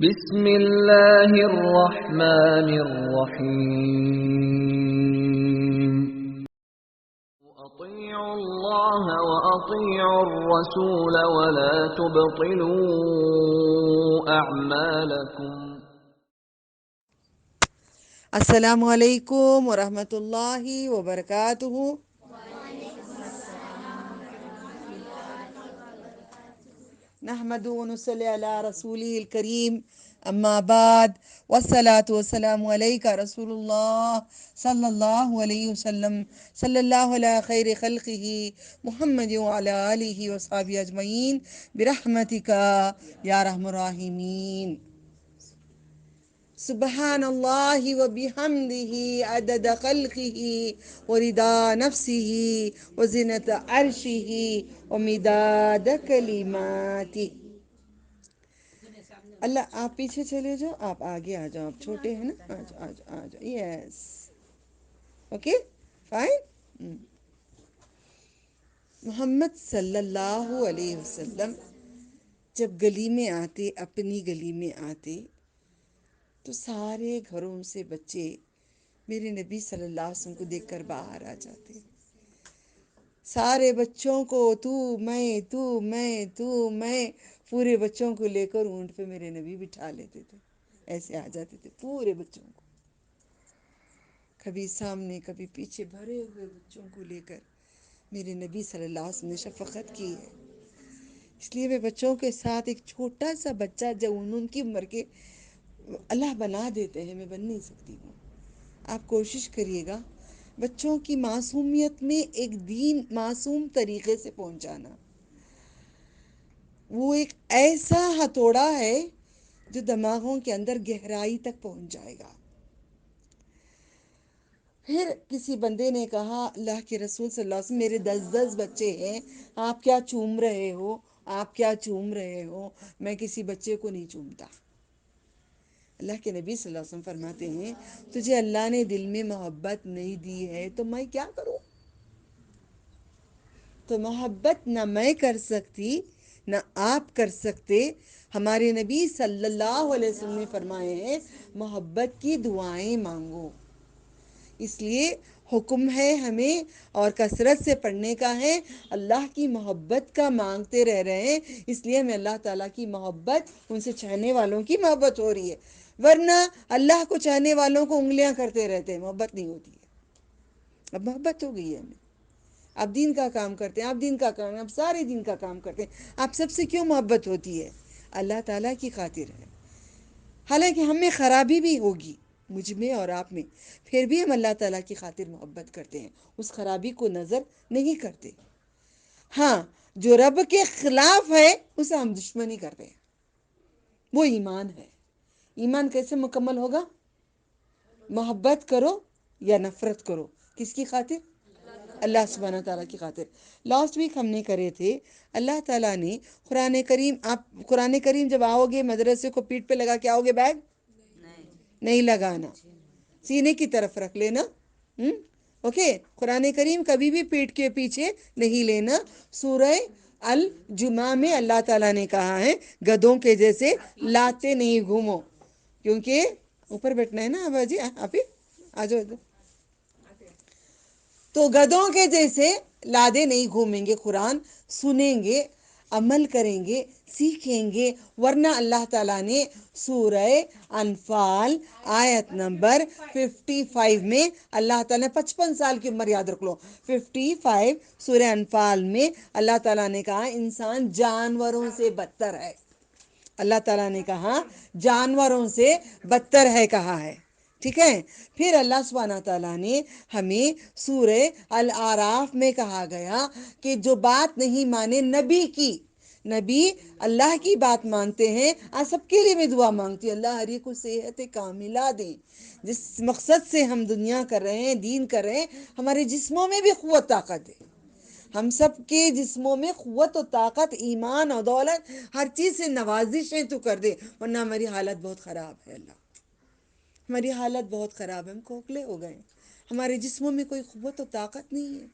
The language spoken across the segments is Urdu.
بسم اللہ الرحمن الرحیم اطیعوا اللہ واطیعوا الرسول ولا تبطلوا اعمالکم۔ السلام علیکم ورحمۃ اللہ وبرکاتہ۔ نحمد و نصلی علی رسولہ الکریم، اما بعد، والصلاة والسلام علیک رسول اللہ صلی اللہ علیہ وسلم، صلی اللہ علی خیر خلقہ محمد وعلی آلہ وصحبہ اجمعین برحمتک یا ارحم الراحمین۔ سبحان اللہ و بحمدہ عدد خلقہ و رضا نفسہ و زنت عرشہ و مداد کلماتہ۔ اللہ، آپ پیچھے چلے جاؤ، آپ آگے آ جاؤ، آپ چھوٹے ہیں نا، آ جاؤ آ جاؤ آ جاؤ، یس، اوکے فائن۔ محمد صلی اللہ علیہ وسلم جب گلی میں آتے، اپنی گلی میں آتے، تو سارے گھروں سے بچے میرے نبی صلی اللہ علیہ وسلم کو دیکھ کر باہر آ جاتے۔ سارے بچوں کو تو میں پورے بچوں کو لے کر اونٹ پہ میرے نبی بٹھا لیتے تھے، ایسے آ جاتے تھے پورے بچوں کو، کبھی سامنے کبھی پیچھے، بھرے ہوئے بچوں کو لے کر میرے نبی صلی اللہ علیہ وسلم نے شفقت کی ہے۔ اس لیے میں بچوں کے ساتھ ایک چھوٹا سا بچہ جو ان کی عمر کے اللہ بنا دیتے ہیں، میں بن نہیں سکتی ہوں۔ آپ کوشش کریے گا بچوں کی معصومیت میں ایک دین معصوم طریقے سے پہنچانا۔ وہ ایک ایسا ہتھوڑا ہے جو دماغوں کے اندر گہرائی تک پہنچ جائے گا۔ پھر کسی بندے نے کہا، اللہ کے رسول صلی اللہ علیہ وسلم، میرے 10 بچے ہیں، آپ کیا چوم رہے ہو، آپ کیا چوم رہے ہو؟ میں کسی بچے کو نہیں چومتا۔ اللہ کے نبی صلی اللہ علیہ وسلم فرماتے ہیں، تجھے اللہ نے دل میں محبت نہیں دی ہے تو میں کیا کروں؟ تو محبت نہ میں کر سکتی نہ آپ کر سکتے۔ ہمارے نبی صلی اللہ علیہ وسلم نے فرمائے ہیں، محبت کی دعائیں مانگو۔ اس لیے حکم ہے ہمیں، اور کثرت سے پڑھنے کا ہے، اللہ کی محبت کا مانگتے رہ رہے ہیں، اس لیے ہمیں اللہ تعالیٰ کی محبت، ان سے چاہنے والوں کی محبت ہو رہی ہے، ورنہ اللہ کو چاہنے والوں کو انگلیاں کرتے رہتے ہیں، محبت نہیں ہوتی ہے۔ اب محبت ہو گئی ہے ہمیں، آپ دین کا کام کرتے ہیں، آپ دین کا کام، آپ سارے دین کا کام کرتے ہیں، آپ سب سے کیوں محبت ہوتی ہے؟ اللہ تعالیٰ کی خاطر ہے۔ حالانکہ ہم میں خرابی بھی ہوگی، مجھ میں اور آپ میں، پھر بھی ہم اللہ تعالیٰ کی خاطر محبت کرتے ہیں، اس خرابی کو نظر نہیں کرتے۔ ہاں، جو رب کے خلاف ہے اسے ہم دشمنی کرتے ہیں، وہ ایمان ہے۔ ایمان کیسے مکمل ہوگا؟ محبت کرو یا نفرت کرو، کس کی خاطر؟ اللہ سبحانہ تعالیٰ کی خاطر۔ لاسٹ ویک ہم نے کرے تھے، اللہ تعالیٰ نے قرآن کریم، آپ قرآن کریم جب آؤ گے مدرسے کو پیٹھ پہ لگا کے آؤ گے، بیگ نہیں لگانا، سینے کی طرف رکھ لینا، اوکے؟ قرآن کریم کبھی بھی پیٹھ کے پیچھے نہیں لینا۔ سورہ الجمعہ میں اللہ تعالیٰ نے کہا ہے، گدھوں کے جیسے لاتے نہیں گھومو، کیونکہ اوپر بیٹھنا ہے نا ابا جی، آپ ہی آ جاؤ ادھر۔ تو گدھوں کے جیسے لادے نہیں گھومیں گے، قرآن سنیں گے، عمل کریں گے، سیکھیں گے، ورنہ اللہ تعالیٰ نے سورہ انفال آیت نمبر 55 میں، اللہ تعالیٰ نے 55 سال کی عمر یاد رکھ لو، 55 سورہ انفال میں اللہ تعالیٰ نے کہا انسان جانوروں سے بدتر ہے۔ اللہ تعالیٰ نے کہا جانوروں سے بدتر ہے کہا ہے، ٹھیک ہے؟ پھر اللہ سبحانہ تعالیٰ نے ہمیں سورہ الاعراف میں کہا گیا کہ جو بات نہیں مانے نبی کی، نبی اللہ کی بات مانتے ہیں، آج سب کے لیے میں دعا مانگتی ہوں، اللہ ہر ایک کو صحت کاملہ دیں۔ جس مقصد سے ہم دنیا کر رہے ہیں، دین کر رہے ہیں، ہمارے جسموں میں بھی قوت طاقت ہے، ہم سب کے جسموں میں قوت و طاقت، ایمان اور دولت، ہر چیز سے نوازشیں تو کر دے، ورنہ ہماری حالت بہت خراب ہے۔ اللہ، ہماری حالت بہت خراب ہے، ہم کھوکھلے ہو گئے، ہمارے جسموں میں کوئی قوت و طاقت نہیں ہے،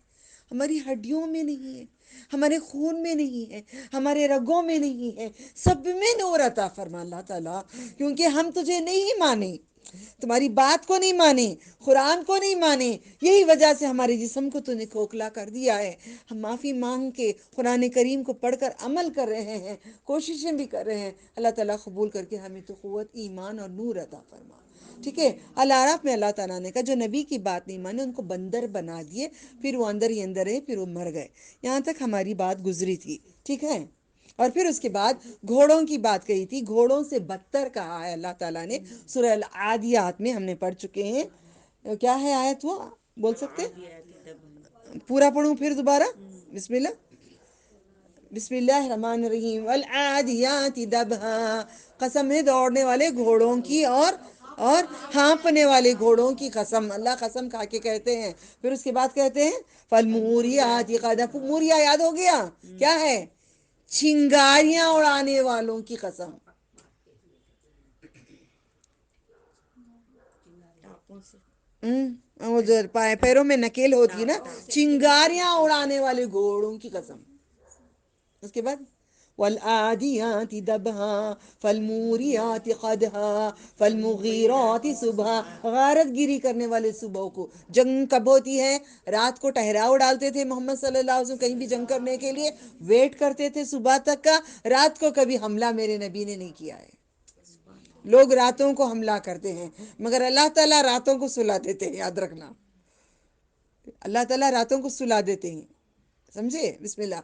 ہماری ہڈیوں میں نہیں ہے، ہمارے خون میں نہیں ہے، ہمارے رگوں میں نہیں ہے، سب میں نور عطا فرما اللہ تعالیٰ، کیونکہ ہم تجھے نہیں مانے، تمہاری بات کو نہیں مانے، قرآن کو نہیں مانے، یہی وجہ سے ہمارے جسم کو تو نے کھوکھلا کر دیا ہے۔ ہم معافی مانگ کے قرآن کریم کو پڑھ کر عمل کر رہے ہیں، کوششیں بھی کر رہے ہیں، اللہ تعالیٰ قبول کر کے ہمیں تو قوت ایمان اور نور عطا فرما۔ ٹھیک ہے، الاعراف میں اللہ تعالیٰ نے کہا جو نبی کی بات نہیں مانے ان کو بندر بنا دیے، پھر وہ اندر ہی اندر ہے، پھر وہ مر گئے۔ یہاں تک ہماری بات گزری تھی، ٹھیک ہے۔ اور پھر اس کے بعد گھوڑوں کی بات کہی تھی، گھوڑوں سے بدتر کہا ہے اللہ تعالیٰ نے سورہ العادیات میں، ہم نے پڑھ چکے ہیں۔ کیا ہے آیت، وہ بول سکتے؟ پورا پڑھوں پھر دوبارہ؟ بسم اللہ، بسم اللہ الرحمن الرحیم، والعادیات دبحا، قسم ہے دوڑنے والے گھوڑوں کی اور ہانپنے والے گھوڑوں کی قسم، اللہ قسم کھا کے کہتے ہیں۔ پھر اس کے بعد کہتے ہیں فالموریات قدحا، موریا یاد ہو گیا کیا ہے؟ چنگاریاں اڑانے والوں کی قسم۔ وہ جو پیروں میں نکیل ہوتی ہے نا، چنگاریاں اڑانے والے گھوڑوں کی قسم۔ اس کے بعد والعادیات دبحا فالموریات قدحا فالمغیرات صبحا، غارت گیری کرنے والے صبح کو۔ جنگ کب ہوتی ہے؟ رات کو ٹہراؤ ڈالتے تھے محمد صلی اللہ علیہ وسلم کہیں بھی جنگ کرنے کے لیے، ویٹ کرتے تھے صبح تک کا، رات کو کبھی حملہ میرے نبی نے نہیں کیا ہے۔ لوگ راتوں کو حملہ کرتے ہیں مگر اللہ تعالیٰ راتوں کو سلا دیتے ہیں، یاد رکھنا، اللہ تعالیٰ راتوں کو سلا دیتے ہیں، سمجھے؟ بسم اللہ،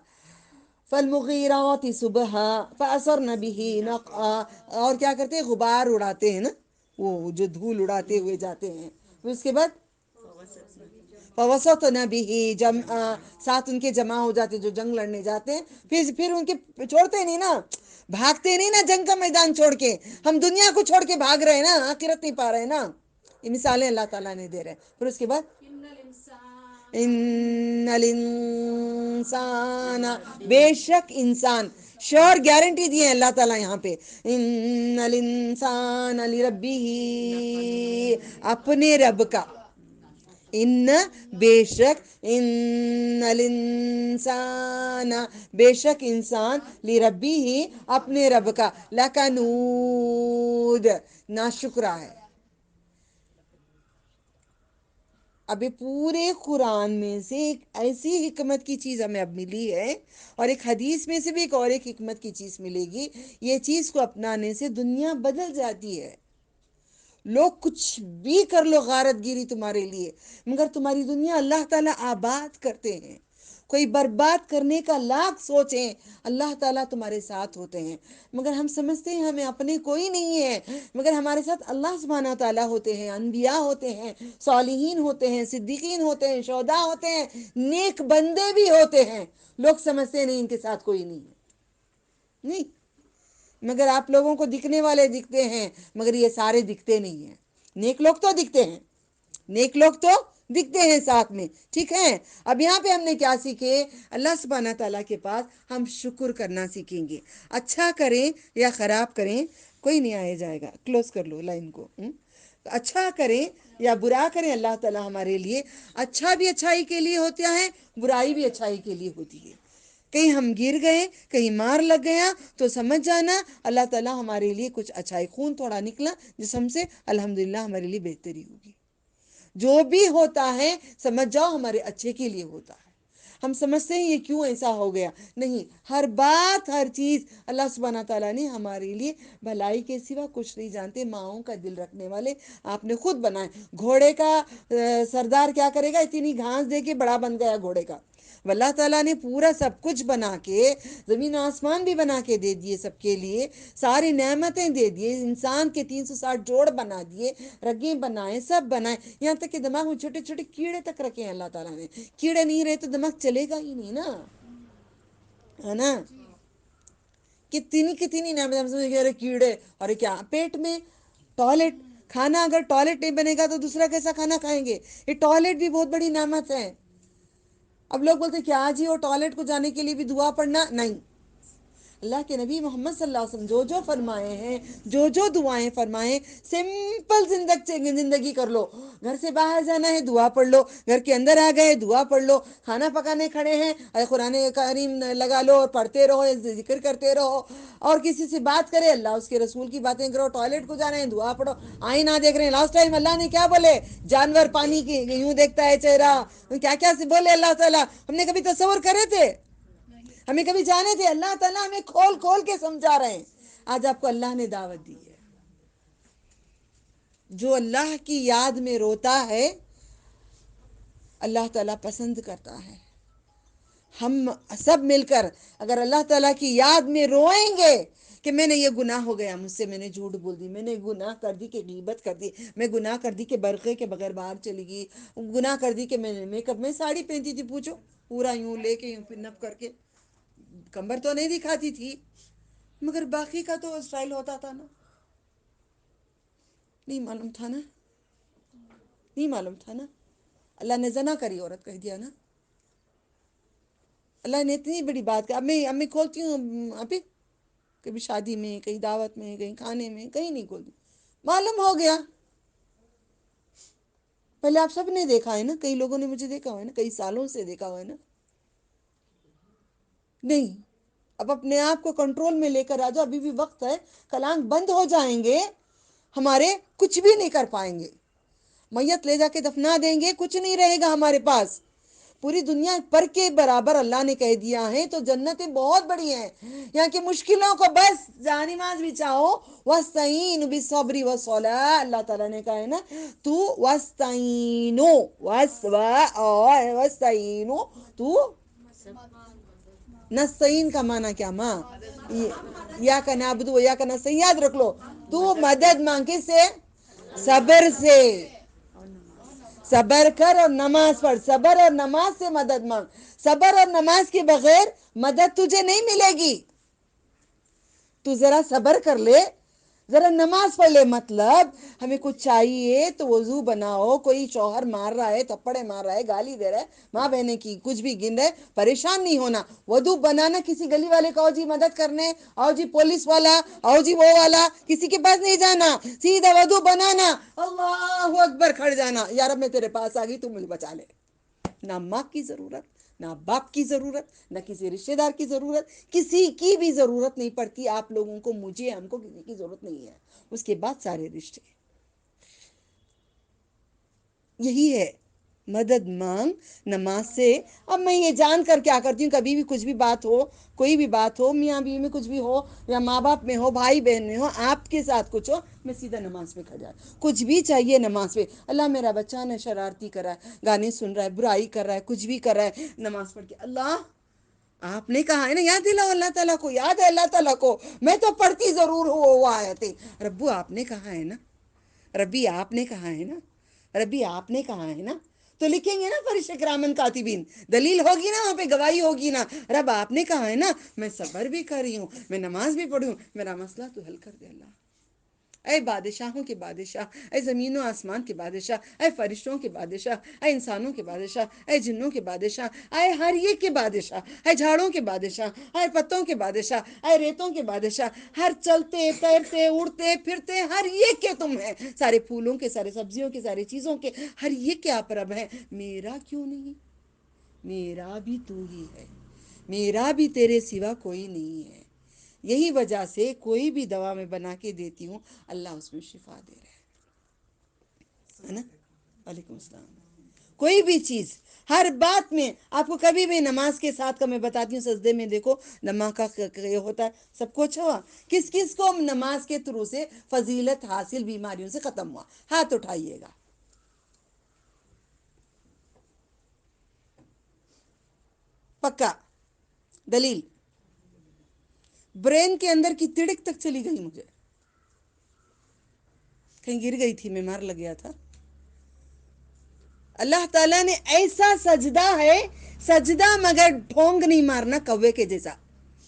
فالمغیرات صبحا فاثرن به نقعا، اور کیا کرتے ہیں؟ غبار اڑاتے ہیں نا، وہ جو دھول اڑاتے ہوئے جاتے ہیں۔ اس کے بعد فوسطن به جمعا، ساتھ ان کے جمع ہو جاتے جو جنگ لڑنے جاتے ہیں، پھر ان کے چھوڑتے نہیں نا، بھاگتے نہیں نا جنگ کا میدان چھوڑ کے، ہم دنیا کو چھوڑ کے بھاگ رہے ہیں نا، آخرت نہیں پا رہے ہیں نا۔ یہ مثالیں اللہ تعالیٰ نے دے رہے ہیں۔ پھر اس کے بعد ان الانسان، بے شک انسان، شور گارنٹی دی ہے اللہ تعالیٰ یہاں پہ، ان الانسان لربہ، اپنے رب کا، ان بے شک، ان الانسان بے شک انسان، لربہ اپنے رب کا، لکنود ناشکرا ہے۔ اب یہ پورے قرآن میں سے ایک ایسی حکمت کی چیز ہمیں اب ملی ہے، اور ایک حدیث میں سے بھی ایک اور ایک حکمت کی چیز ملے گی، یہ چیز کو اپنانے سے دنیا بدل جاتی ہے۔ لوگ کچھ بھی کر لو غارت گیری تمہارے لیے، مگر تمہاری دنیا اللہ تعالیٰ آباد کرتے ہیں۔ کوئی برباد کرنے کا لاکھ سوچیں، اللہ تعالیٰ تمہارے ساتھ ہوتے ہیں۔ مگر ہم سمجھتے ہیں ہمیں اپنے کوئی نہیں ہے، مگر ہمارے ساتھ اللہ سبحانہ و تعالیٰ ہوتے ہیں، انبیاء ہوتے ہیں، صالحین ہوتے ہیں، صدیقین ہوتے ہیں، شہداء ہوتے ہیں، نیک بندے بھی ہوتے ہیں۔ لوگ سمجھتے نہیں ان کے ساتھ کوئی نہیں ہے، نہیں، مگر آپ لوگوں کو دکھنے والے دکھتے ہیں، مگر یہ سارے دکھتے نہیں ہیں۔ نیک لوگ تو دکھتے ہیں، نیک لوگ تو دکھتے ہیں ساتھ میں، ٹھیک ہے۔ اب یہاں پہ ہم نے کیا سیکھے؟ اللہ سبحانہ تعالیٰ کے پاس ہم شکر کرنا سیکھیں گے، اچھا کریں یا خراب کریں، کوئی نہیں آئے جائے گا، کلوز کر لو لائن کو، اچھا کریں یا برا کریں، اللہ تعالیٰ ہمارے لیے، اچھا بھی اچھائی کے لیے ہوتا ہے، برائی بھی اچھائی کے لیے ہوتی ہے۔ کہیں ہم گر گئے، کہیں مار لگ گیا، تو سمجھ جانا اللہ تعالیٰ ہمارے لیے کچھ اچھائی، خون تھوڑا نکلا جسم سے، الحمدللہ ہمارے لیے بہتری ہوگی۔ جو بھی ہوتا ہے سمجھ جاؤ ہمارے اچھے کے لیے ہوتا ہے۔ ہم سمجھتے ہیں یہ کیوں ایسا ہو گیا، نہیں، ہر بات، ہر چیز اللہ سبحانہ تعالیٰ نے ہمارے لیے بھلائی کے سوا کچھ نہیں جانتے، ماؤں کا دل رکھنے والے آپ نے خود بنائے۔ گھوڑے کا سردار کیا کرے گا؟ اتنی گھاس دے کے بڑا بن گیا گھوڑے کا، اللہ تعالیٰ نے پورا سب کچھ بنا کے، زمین آسمان بھی بنا کے دے دیے سب کے لیے، ساری نعمتیں دے دیے، انسان کے 360 جوڑ بنا دیے، رگیں بنائے، سب بنائے، یہاں تک کہ دماغ میں چھوٹے چھوٹے کیڑے تک رکھے ہیں اللہ تعالیٰ نے۔ کیڑے نہیں رہے تو دماغ چلے گا ہی نہیں نا، ہے نا؟ کتنی کتنی نعمتیں، ہم سمجھ گئے کیڑے، اور کیا پیٹ میں ٹوائلٹ، کھانا اگر ٹوائلٹ نہیں بنے گا تو دوسرا کیسا کھانا کھائیں گے؟ یہ ٹوائلٹ بھی بہت بڑی نعمت ہے۔ اب لوگ بولتے کیا جی وہ ٹوائلٹ کو جانے کے لیے بھی دعا پڑھنا؟ نہیں، اللہ کے نبی محمد صلی اللہ علیہ وسلم جو فرمائے ہیں، جو دعائیں فرمائیں، سمپل زندگی کر لو. گھر سے باہر جانا ہے دعا پڑھ لو، گھر کے اندر آ گئے دعا پڑھ لو، کھانا پکانے کھڑے ہیں قرآن کریم لگا لو اور پڑھتے رہو، ذکر کرتے رہو. اور کسی سے بات کرے اللہ اس کے رسول کی باتیں کرو، ٹوائلٹ کو جا رہے ہیں دعا پڑھو، آئینہ دیکھ رہے ہیں. لاسٹ ٹائم اللہ نے کیا بولے؟ جانور پانی کی یوں دیکھتا ہے چہرہ، کیا کیا سے بولے اللہ تعالیٰ. ہم نے کبھی تصور کرے تھے؟ ہمیں کبھی جانے تھے؟ اللہ تعالیٰ ہمیں کھول کھول کے سمجھا رہے ہیں. آج آپ کو اللہ نے دعوت دی ہے. جو اللہ کی یاد میں روتا ہے اللہ تعالیٰ پسند کرتا ہے. ہم سب مل کر اگر اللہ تعالیٰ کی یاد میں روئیں گے کہ میں نے یہ گناہ ہو گیا مجھ سے، میں نے جھوٹ بول دی، میں نے گناہ کر دی کہ غیبت کر دی، میں گناہ کر دی کہ برقعے کے بغیر باہر چلی گئی، گناہ کر دی کہ میں نے میک اپ میں ساڑی پہنتی تھی، پوچھو پورا یوں لے کے یوں پن اپ کر کے، کمر تو نہیں دکھاتی تھی مگر باقی کا تو اسٹائل ہوتا تھا نا. نہیں معلوم تھا نا، نہیں معلوم تھا نا. اللہ نے زنا کری عورت کہہ دیا نا. اللہ نے اتنی بڑی بات کہ اب میں کھولتی ہوں ابھی کبھی شادی میں، کہیں دعوت میں، کہیں کھانے میں، کہیں نہیں کھولتی، معلوم ہو گیا. پہلے آپ سب نے دیکھا ہے نا، کئی لوگوں نے مجھے دیکھا ہوا ہے نا، کئی سالوں سے دیکھا ہوا ہے نا. نہیں، اب اپنے آپ کو کنٹرول میں لے کر آ جاؤ، ابھی بھی وقت ہے. کل آنکھ بند ہو جائیں گے ہمارے کچھ بھی نہیں کر پائیں گے. میت لے جا کے دفنا دیں گے، کچھ نہیں رہے گا ہمارے پاس. پوری دنیا پر کے برابر اللہ نے کہہ دیا ہے تو جنتیں بہت بڑی ہیں. یہاں کی مشکلوں کو بس جانماز بھی چاہو وَاسْتَعِينُ بِالصَّبْرِ وَالصَّلَاةِ، اللہ تعالیٰ نے کہا ہے نا تو وَاسْتَعِينُ وَاسْتَعِينُ تو نستعین کا معنی کیا ماں؟ یا کا نعبد و یا کا نستعین، یاد رکھ لو. تو مدد مانگ کس سے؟ صبر سے. صبر کر اور نماز پڑھ، صبر اور نماز سے مدد مانگ. صبر اور نماز کے بغیر مدد تجھے نہیں ملے گی. تو ذرا صبر کر لے، ذرا نماز پڑھ لے. مطلب ہمیں کچھ چاہیے تو وضو بناؤ. کوئی شوہر مار رہا ہے، تھپڑے مار رہا ہے، گالی دے رہا ہے، ماں بہنے کی کچھ بھی گن رہے، پریشان نہیں ہونا. وضو بنانا، کسی گلی والے کو آؤ جی مدد کرنے، آؤ جی پولیس والا، آؤ جی وہ والا، کسی کے پاس نہیں جانا، سیدھا وضو بنانا، اللہ اکبر کھڑ جانا، یا رب میں تیرے پاس آ گئی تو مجھے بچا لے. نہ ماں کی ضرورت، نہ باپ کی ضرورت، نہ کسی رشتہ دار کی ضرورت، کسی کی بھی ضرورت نہیں پڑتی. آپ لوگوں کو، مجھے، ہم کو کسی کی ضرورت نہیں ہے. اس کے بعد سارے رشتے. یہی ہے مدد مانگ نماز سے. اب میں یہ جان کر کیا کرتی ہوں، کبھی بھی کچھ بھی بات ہو، کوئی بھی بات ہو، میاں بیوی میں کچھ بھی ہو، یا ماں باپ میں ہو، بھائی بہن میں ہو، آپ کے ساتھ کچھ ہو، میں سیدھا نماز پہ کھڑ جاتی. کچھ بھی چاہیے نماز پہ. اللہ میرا بچہ نے شرارتی کرا ہے، گانے سن رہا ہے، برائی کر رہا ہے، کچھ بھی کر رہا ہے، نماز پڑھ کے اللہ آپ نے کہا ہے نا یاد دلاؤ اللہ تعالیٰ کو، یاد ہے اللہ تعالیٰ کو. میں تو پڑھتی ضرور ہوں وہ آیتیں. ربو آپ نے کہا ہے نا، ربی آپ نے کہا ہے نا، ربی آپ نے کہا ہے نا. تو لکھیں گے نا فرشتے کرامن کاتبین، دلیل ہوگی نا وہاں پہ، گواہی ہوگی نا. رب آپ نے کہا ہے نا، میں صبر بھی کر رہی ہوں، میں نماز بھی پڑھی ہوں، میرا مسئلہ تو حل کر دے اللہ. اے بادشاہوں کے بادشاہ، اے زمین و آسمان کے بادشاہ، اے فرشتوں کے بادشاہ، اے انسانوں کے بادشاہ، اے جنوں کے بادشاہ، اے ہر ایک کے بادشاہ، اے جھاڑوں کے بادشاہ، اے پتوں کے بادشاہ، اے ریتوں کے بادشاہ، ہر چلتے تیرتے اڑتے پھرتے ہر ایک کے تم ہیں. سارے پھولوں کے، سارے سبزیوں کے، سارے چیزوں کے، ہر ایک کے آپ رب ہیں. میرا کیوں نہیں؟ میرا بھی تو ہی ہے، میرا بھی تیرے سوا کوئی نہیں ہے. یہی وجہ سے کوئی بھی دوا میں بنا کے دیتی ہوں اللہ اس میں شفا دے رہے ہے نا. وعلیکم السلام. کوئی بھی چیز، ہر بات میں آپ کو کبھی بھی نماز کے ساتھ کا میں بتاتی ہوں، سجدے میں دیکھو نماز کا یہ ہوتا ہے سب کچھ ہوا. کس کس کو نماز کے تھرو سے فضیلت حاصل، بیماریوں سے ختم ہوا؟ ہاتھ اٹھائیے گا. پکا دلیل برین کے اندر کی تڑک تک چلی گئی. مجھے کہیں گر گئی تھی، بیمار لگ گیا تھا. اللہ تعالیٰ نے ایسا سجدہ ہے، سجدہ مگر ڈھونگ نہیں مارنا، کوے کے جیسا،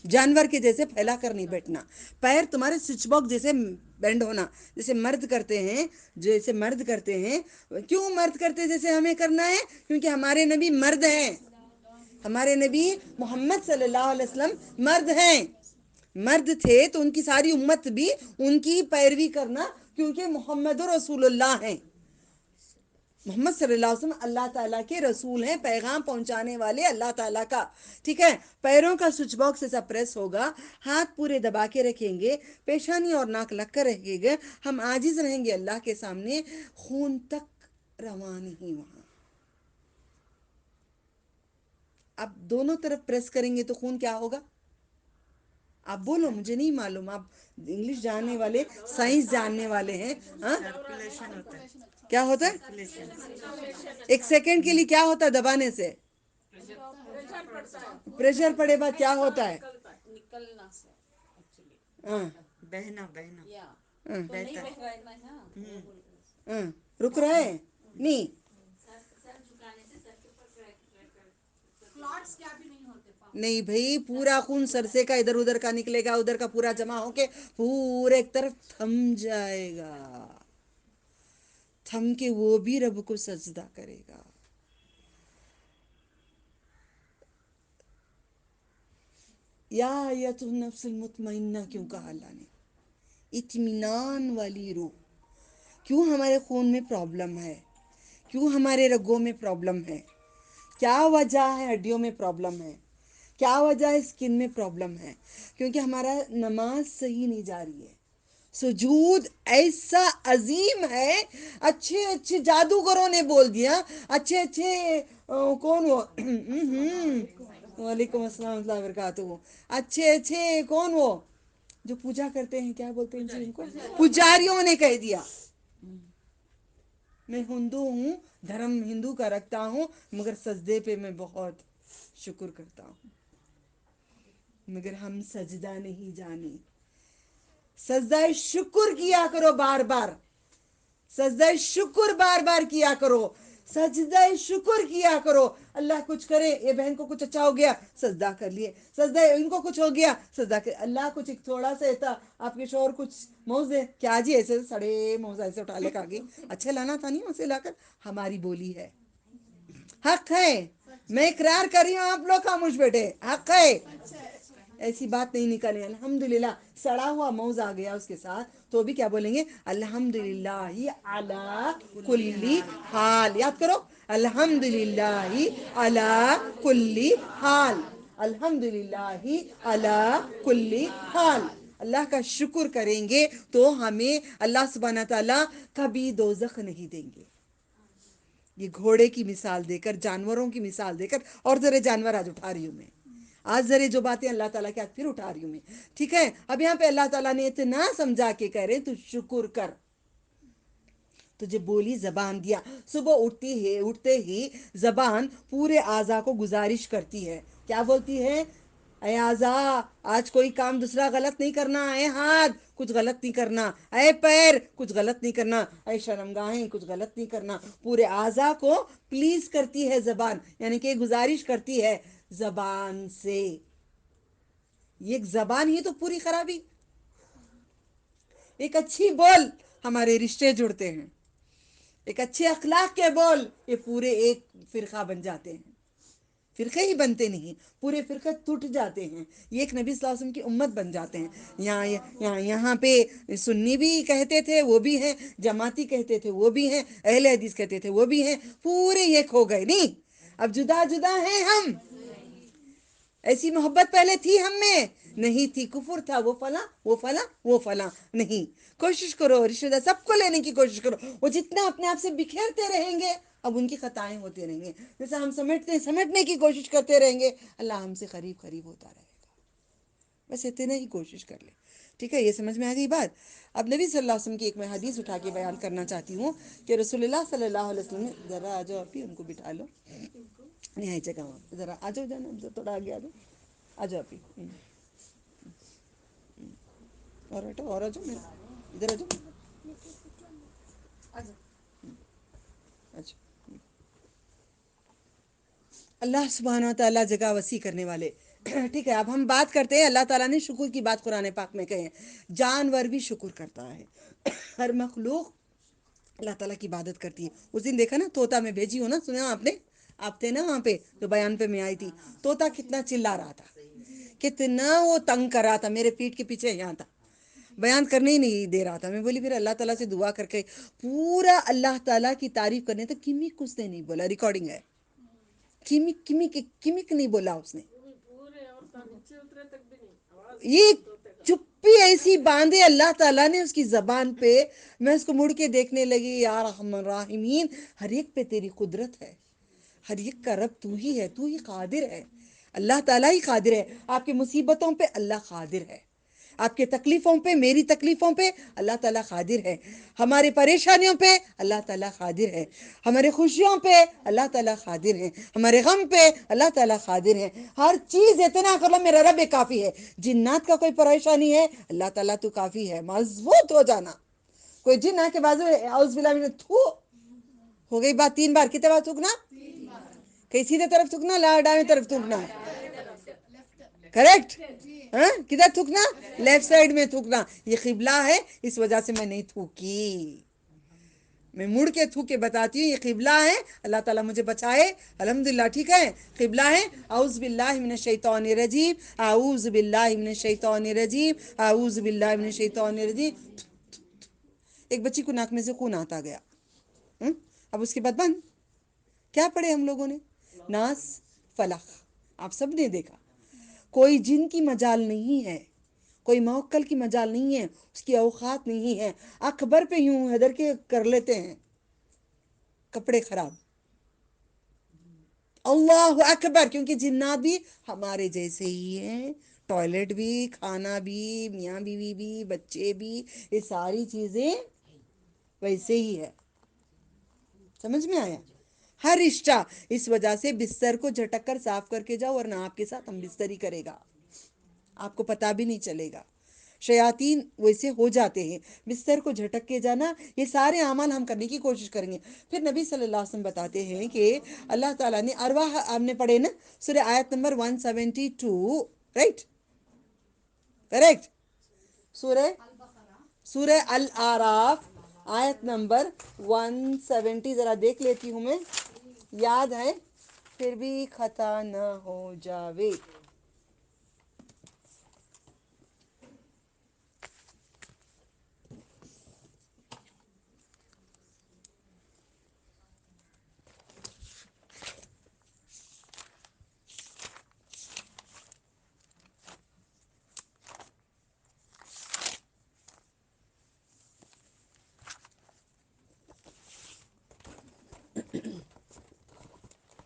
جانور کے جیسے پھیلا کر نہیں بیٹھنا. پیر تمہارے سوئچ باکس جیسے بینڈ ہونا، جیسے مرد کرتے ہیں، جیسے مرد کرتے ہیں. کیوں مرد کرتے جیسے ہمیں کرنا ہے؟ کیونکہ ہمارے نبی مرد ہیں. ہمارے نبی محمد صلی اللہ علیہ وسلم مرد ہیں. مرد تھے تو ان کی ساری امت بھی ان کی پیروی کرنا، کیونکہ محمد رسول اللہ ہیں، محمد صلی اللہ علیہ وسلم اللہ تعالیٰ کے رسول ہیں، پیغام پہنچانے والے اللہ تعالیٰ کا. ٹھیک ہے، پیروں کا سوئچ باکس ایسا پریس ہوگا، ہاتھ پورے دبا کے رکھیں گے، پیشانی اور ناک لگ کر رہیں گے، ہم عاجز رہیں گے اللہ کے سامنے، خون تک رواں نہیں وہاں. اب دونوں طرف پریس کریں گے تو خون کیا ہوگا؟ آپ بولو، مجھے نہیں معلوم، آپ انگلش جاننے والے، سائنس جاننے والے ہیں. ہاں، کیا ہوتا ہے؟ ایک سیکنڈ کے لیے کیا ہوتا ہے دبانے سے؟ پریشر پڑے بعد کیا ہوتا ہے؟ ہاں بہنا بہنا ہاں بہتا ہاں، رک رہے ہیں نہیں. نہیں بھائی، پورا خون سر سے کا ادھر ادھر کا نکلے گا، ادھر کا پورا جمع ہو کے پورے ایک طرف تھم جائے گا، تھم کے وہ بھی رب کو سجدہ کرے گا. یا ایتھا النفس المطمئنہ کیوں کہا اللہ نے؟ اطمینان والی روح. کیوں ہمارے خون میں پرابلم ہے؟ کیوں ہمارے رگوں میں پرابلم ہے؟ کیا وجہ ہے ہڈیوں میں پرابلم ہے؟ کیا وجہ ہے اسکن میں پرابلم ہے؟ کیونکہ ہمارا نماز صحیح نہیں جا رہی ہے. سجود ایسا عظیم ہے، اچھے اچھے جادوگروں نے بول دیا، اچھے اچھے کون وہ وعلیکم السلام ورحمۃ اللہ وبرکاتہ، اچھے اچھے کون وہ جو پوجا کرتے ہیں، کیا بولتے ہیں ان کو، پجاریوں نے کہہ دیا میں ہندو ہوں، دھرم ہندو کا رکھتا ہوں، مگر سجدے پہ میں بہت شکر کرتا ہوں. مگر ہم سجدہ نہیں جانے. سجدہ شکر کیا کرو بار بار، سجدہ شکر بار بار کیا کرو، سجدہ شکر کیا کرو. اللہ کچھ کرے، یہ بہن کو کچھ اچھا ہو گیا، سجدہ کر لیے، سجدہ ان کو کچھ ہو گیا، سجدہ کر. اللہ کچھ ایک تھوڑا سا ایسا آپ کے شوہر کچھ موز دے، کیا جی ایسے سڑے موز ایسے اٹھا لے کھا گئی، اچھا لانا تھا نہیں اسے لا کر. ہماری بولی ہے، حق ہے، میں اقرار کر رہی ہوں، آپ لوگ خاموش بیٹھے، حق ہے. ایسی بات نہیں نکلے. الحمدللہ سڑا ہوا موز آ گیا اس کے ساتھ تو بھی کیا بولیں گے؟ الحمدللہ علی کلی حال. یاد کرو، الحمدللہ علی کلی حال، الحمدللہ علی کلی حال. اللہ کا شکر کریں گے تو ہمیں اللہ سبحانہ تعالیٰ کبھی دوزخ نہیں دیں گے. یہ گھوڑے کی مثال دے کر، جانوروں کی مثال دے کر، اور ذرے جانور آج اٹھا رہی ہوں میں، آج ذرے جو باتیں اللہ تعالیٰ کے آج پھر اٹھا رہی ہوں میں. ٹھیک ہے، اب یہاں پہ اللہ تعالیٰ نے اتنا سمجھا کے کہہ رہے تو شکر کر. تجھے بولی زبان دیا، صبح اٹھتے ہی زبان پورے اعضاء کو گزارش کرتی ہے. کیا بولتی ہے؟ اے اعضاء، آج کوئی کام دوسرا غلط نہیں کرنا. اے ہاتھ، کچھ غلط نہیں کرنا. اے پیر، کچھ غلط نہیں کرنا. اے شرمگاہیں، کچھ غلط نہیں کرنا. پورے اعضاء کو پلیز کرتی ہے زبان، یعنی کہ گزارش کرتی ہے زبان سے. یہ زبان ہی تو پوری خرابی. ایک اچھی بول ہمارے رشتے جڑتے ہیں، ایک اچھے اخلاق کے بول یہ پورے ایک فرقہ بن جاتے ہیں. فرقے ہی بنتے نہیں، پورے فرقے ٹوٹ جاتے ہیں، یہ ایک نبی صلی اللہ علیہ وسلم کی امت بن جاتے ہیں. یہاں پہ سنی بھی کہتے تھے وہ بھی ہیں، جماعتی کہتے تھے وہ بھی ہیں، اہل حدیث کہتے تھے وہ بھی ہیں، پورے ایک ہو گئے. نہیں، اب جدا جدا ہیں ہم. ایسی محبت پہلے تھی ہم میں نہیں تھی، کفر تھا، وہ فلاں وہ فلاں وہ فلاں. نہیں، کوشش کرو رشتہ دار سب کو لینے کی کوشش کرو. وہ جتنا اپنے آپ سے بکھیرتے رہیں گے اب ان کی خطائیں ہوتی رہیں گے. جیسا ہم سمیٹنے کی کوشش کرتے رہیں گے، اللہ ہم سے قریب قریب ہوتا رہے گا. بس اتنا ہی کوشش کر لے. ٹھیک ہے، یہ سمجھ میں آ گئی بات. اب نبی صلی اللہ علیہ وسلم کی ایک میں حدیث اٹھا کے بیان کرنا چاہتی ہوں کہ رسول اللہ صلی اللہ علیہ وسلم، ذرا آ جاؤ اپی، ان کو بٹھا لو، نہائی جگہ وہاں، ذرا آ جاؤ، جانا تھوڑا آگے آ جاؤ، آ جاؤ اپی، اور ہٹو، اور آ جاؤ، ادھر آ جاؤ، آ جاؤ. اچھا، اللہ سبحانہ و تعالیٰ جگہ وسیع کرنے والے. ٹھیک ہے، اب ہم بات کرتے ہیں، اللہ تعالیٰ نے شکر کی بات قرآن پاک میں کہے. جانور بھی شکر کرتا ہے، ہر مخلوق اللہ تعالیٰ کی عبادت کرتی ہے. اس دن دیکھا نا طوطا میں بھیجی ہو نا، سنا آپ نے، آپ تھے نا وہاں پہ جو بیان پہ میں آئی تھی، طوطا کتنا چلا رہا تھا کتنا وہ تنگ کر رہا تھا، میرے پیٹ کے پیچھے یہاں تھا، بیان کرنے ہی نہیں دے رہا تھا. میں بولی پھر اللہ تعالیٰ سے دعا کر کے پورا اللہ تعالیٰ کی تعریف کرنے تک کمیک اس نے نہیں بولا. ریکارڈنگ ہے، کمیک کمیک کمیک نہیں بولا اس نے. یہ چپی ایسی باندھے اللہ تعالیٰ نے اس کی زبان پہ. میں اس کو مڑ کے دیکھنے لگی. یا رحم الراحمین، ہر ایک پہ تیری قدرت ہے، ہر ایک کا رب تو ہی ہے، تو ہی قادر ہے. اللہ تعالیٰ ہی قادر ہے. آپ کی مصیبتوں پہ اللہ قادر ہے، آپ کے تکلیفوں پہ، میری تکلیفوں پہ اللہ تعالیٰ قادر ہے، ہماری پریشانیوں پہ اللہ تعالیٰ قادر ہے، ہمارے خوشیوں پہ اللہ تعالیٰ قادر ہے، ہمارے غم پہ اللہ تعالیٰ قادر ہے. ہر چیز اتنا کر لو میرا رب کافی ہے. جنات کا کوئی پریشانی ہے، اللہ تعالیٰ تو کافی ہے. مضبوط ہو جانا. کوئی جن آ کے بازو اعوذ باللہ من تھو ہو گئی بات. 3 بار کتنے بار تھوکنا؟ کہیں سیدھے طرف تھوکنا، دائیں طرف تھوکنا ہے. کریکٹ. ہاں، کدھر تھوکنا؟ لیفٹ سائڈ میں تھوکنا. یہ قبلہ ہے، اس وجہ سے میں نہیں تھوکی. میں مڑ کے تھوک کے بتاتی ہوں یہ قبلہ ہے، اللہ تعالیٰ مجھے بچائے الحمدللہ. ٹھیک ہے، قبلہ ہے. اعوذ باللہ من الشیطان الرجیم، اعوذ باللہ من الشیطان الرجیم، اعوذ باللہ من الشیطان الرجیم. ایک بچی کو ناک میں سے خون آتا گیا. اب اس کے بعد بند. کیا پڑھے ہم لوگوں نے؟ ناس فلق. آپ سب نے دیکھا. کوئی جن کی مجال نہیں ہے، کوئی موکل کی مجال نہیں ہے، اس کی اوقات نہیں ہے. اکبر پہ یوں حیدر کے کر لیتے ہیں کپڑے خراب. اللہ اکبر. کیونکہ جنات بھی ہمارے جیسے ہی ہیں، ٹوائلٹ بھی، کھانا بھی، میاں بیوی بھی، بچے بھی، یہ ساری چیزیں ویسے ہی ہے. سمجھ میں آیا؟ ہر رشتہ. اس وجہ سے بستر کو جھٹک کر صاف کر کے جاؤ، ورنہ آپ کے ساتھ ہم بستری کرے گا، آپ کو پتہ بھی نہیں چلے گا. شیاطین ویسے ہو جاتے ہیں. بستر کو جھٹک کے جانا. یہ سارے اعمال ہم کرنے کی کوشش کریں گے. پھر نبی صلی اللہ علیہ وسلم بتاتے ہیں کہ اللہ تعالیٰ نے ارواح، ہم نے پڑھے نا سورہ آیت نمبر 172، رائٹ؟ کریکٹ. سورہ الاعراف آیت نمبر 170. ذرا دیکھ لیتی ہوں میں، یاد ہے پھر بھی خطا نہ ہو جاوے.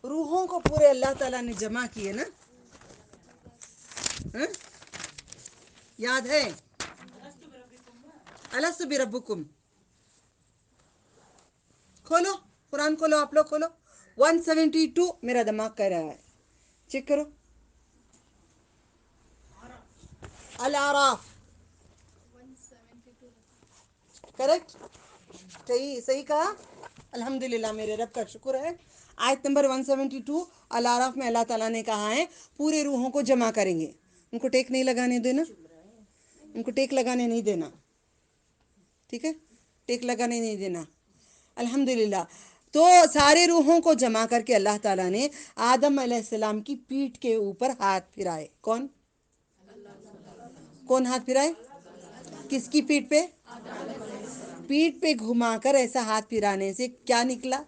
روحوں کو پورے اللہ تعالیٰ نے جمع کیے نا. ہاں؟ یاد ہے؟ الست بربکم. کھولو قرآن، کھولو آپ لوگ، کھولو 172. میرا دماغ کہہ رہا ہے، چیک کرو. الاعراف. کریکٹ. صحیح کہا. الحمدللہ، میرے رب کا شکر ہے. آیت نمبر 172 الاعراف میں اللہ تعالیٰ نے کہا ہے پورے روحوں کو جمع کریں گے. ان کو ٹیک نہیں لگانے دینا، ان کو ٹیک لگانے نہیں دینا. ٹھیک ہے، ٹیک لگانے نہیں دینا. الحمدللہ. تو سارے روحوں کو جمع کر کے اللہ تعالیٰ نے آدم علیہ السلام کی پیٹھ کے اوپر ہاتھ پھرائے. کون ہاتھ پھرائے؟ کس کی پیٹھ پہ؟ پیٹھ پہ گھما کر ایسا ہاتھ پھرانے سے کیا نکلا؟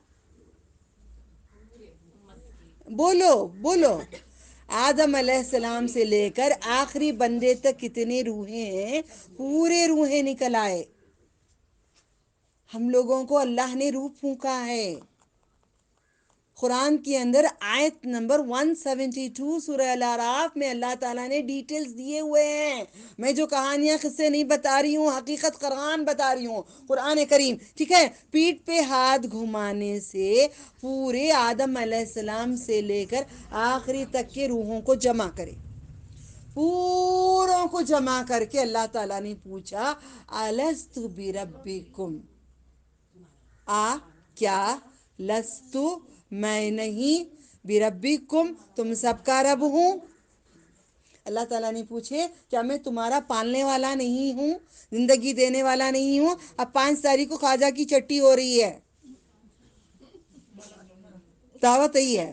بولو بولو. آدم علیہ السلام سے لے کر آخری بندے تک کتنے روحیں ہیں؟ پورے روحیں نکل آئے. ہم لوگوں کو اللہ نے روح پھونکا ہے. قرآن کے اندر آیت نمبر 172 سورہ الاعراف میں اللہ تعالیٰ نے ڈیٹیلز دیے ہوئے ہیں. میں جو کہانیاں قصے نہیں بتا رہی ہوں، حقیقت قرآن بتا رہی ہوں، قرآن کریم. ٹھیک ہے. پیٹھ پہ ہاتھ گھمانے سے پورے آدم علیہ السلام سے لے کر آخری تک کے روحوں کو جمع کرے. پوروں کو جمع کر کے اللہ تعالیٰ نے پوچھا الست بربکم، کیا لستو، میں نہیں، بربکم، تم سب کا رب ہوں. اللہ تعالیٰ نے پوچھے کیا میں تمہارا پالنے والا نہیں ہوں، زندگی دینے والا نہیں ہوں؟ اب 5 تاریخ کو خواجہ کی چٹی ہو رہی ہے، دعوت ہی ہے.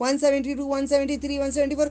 172, 173, 174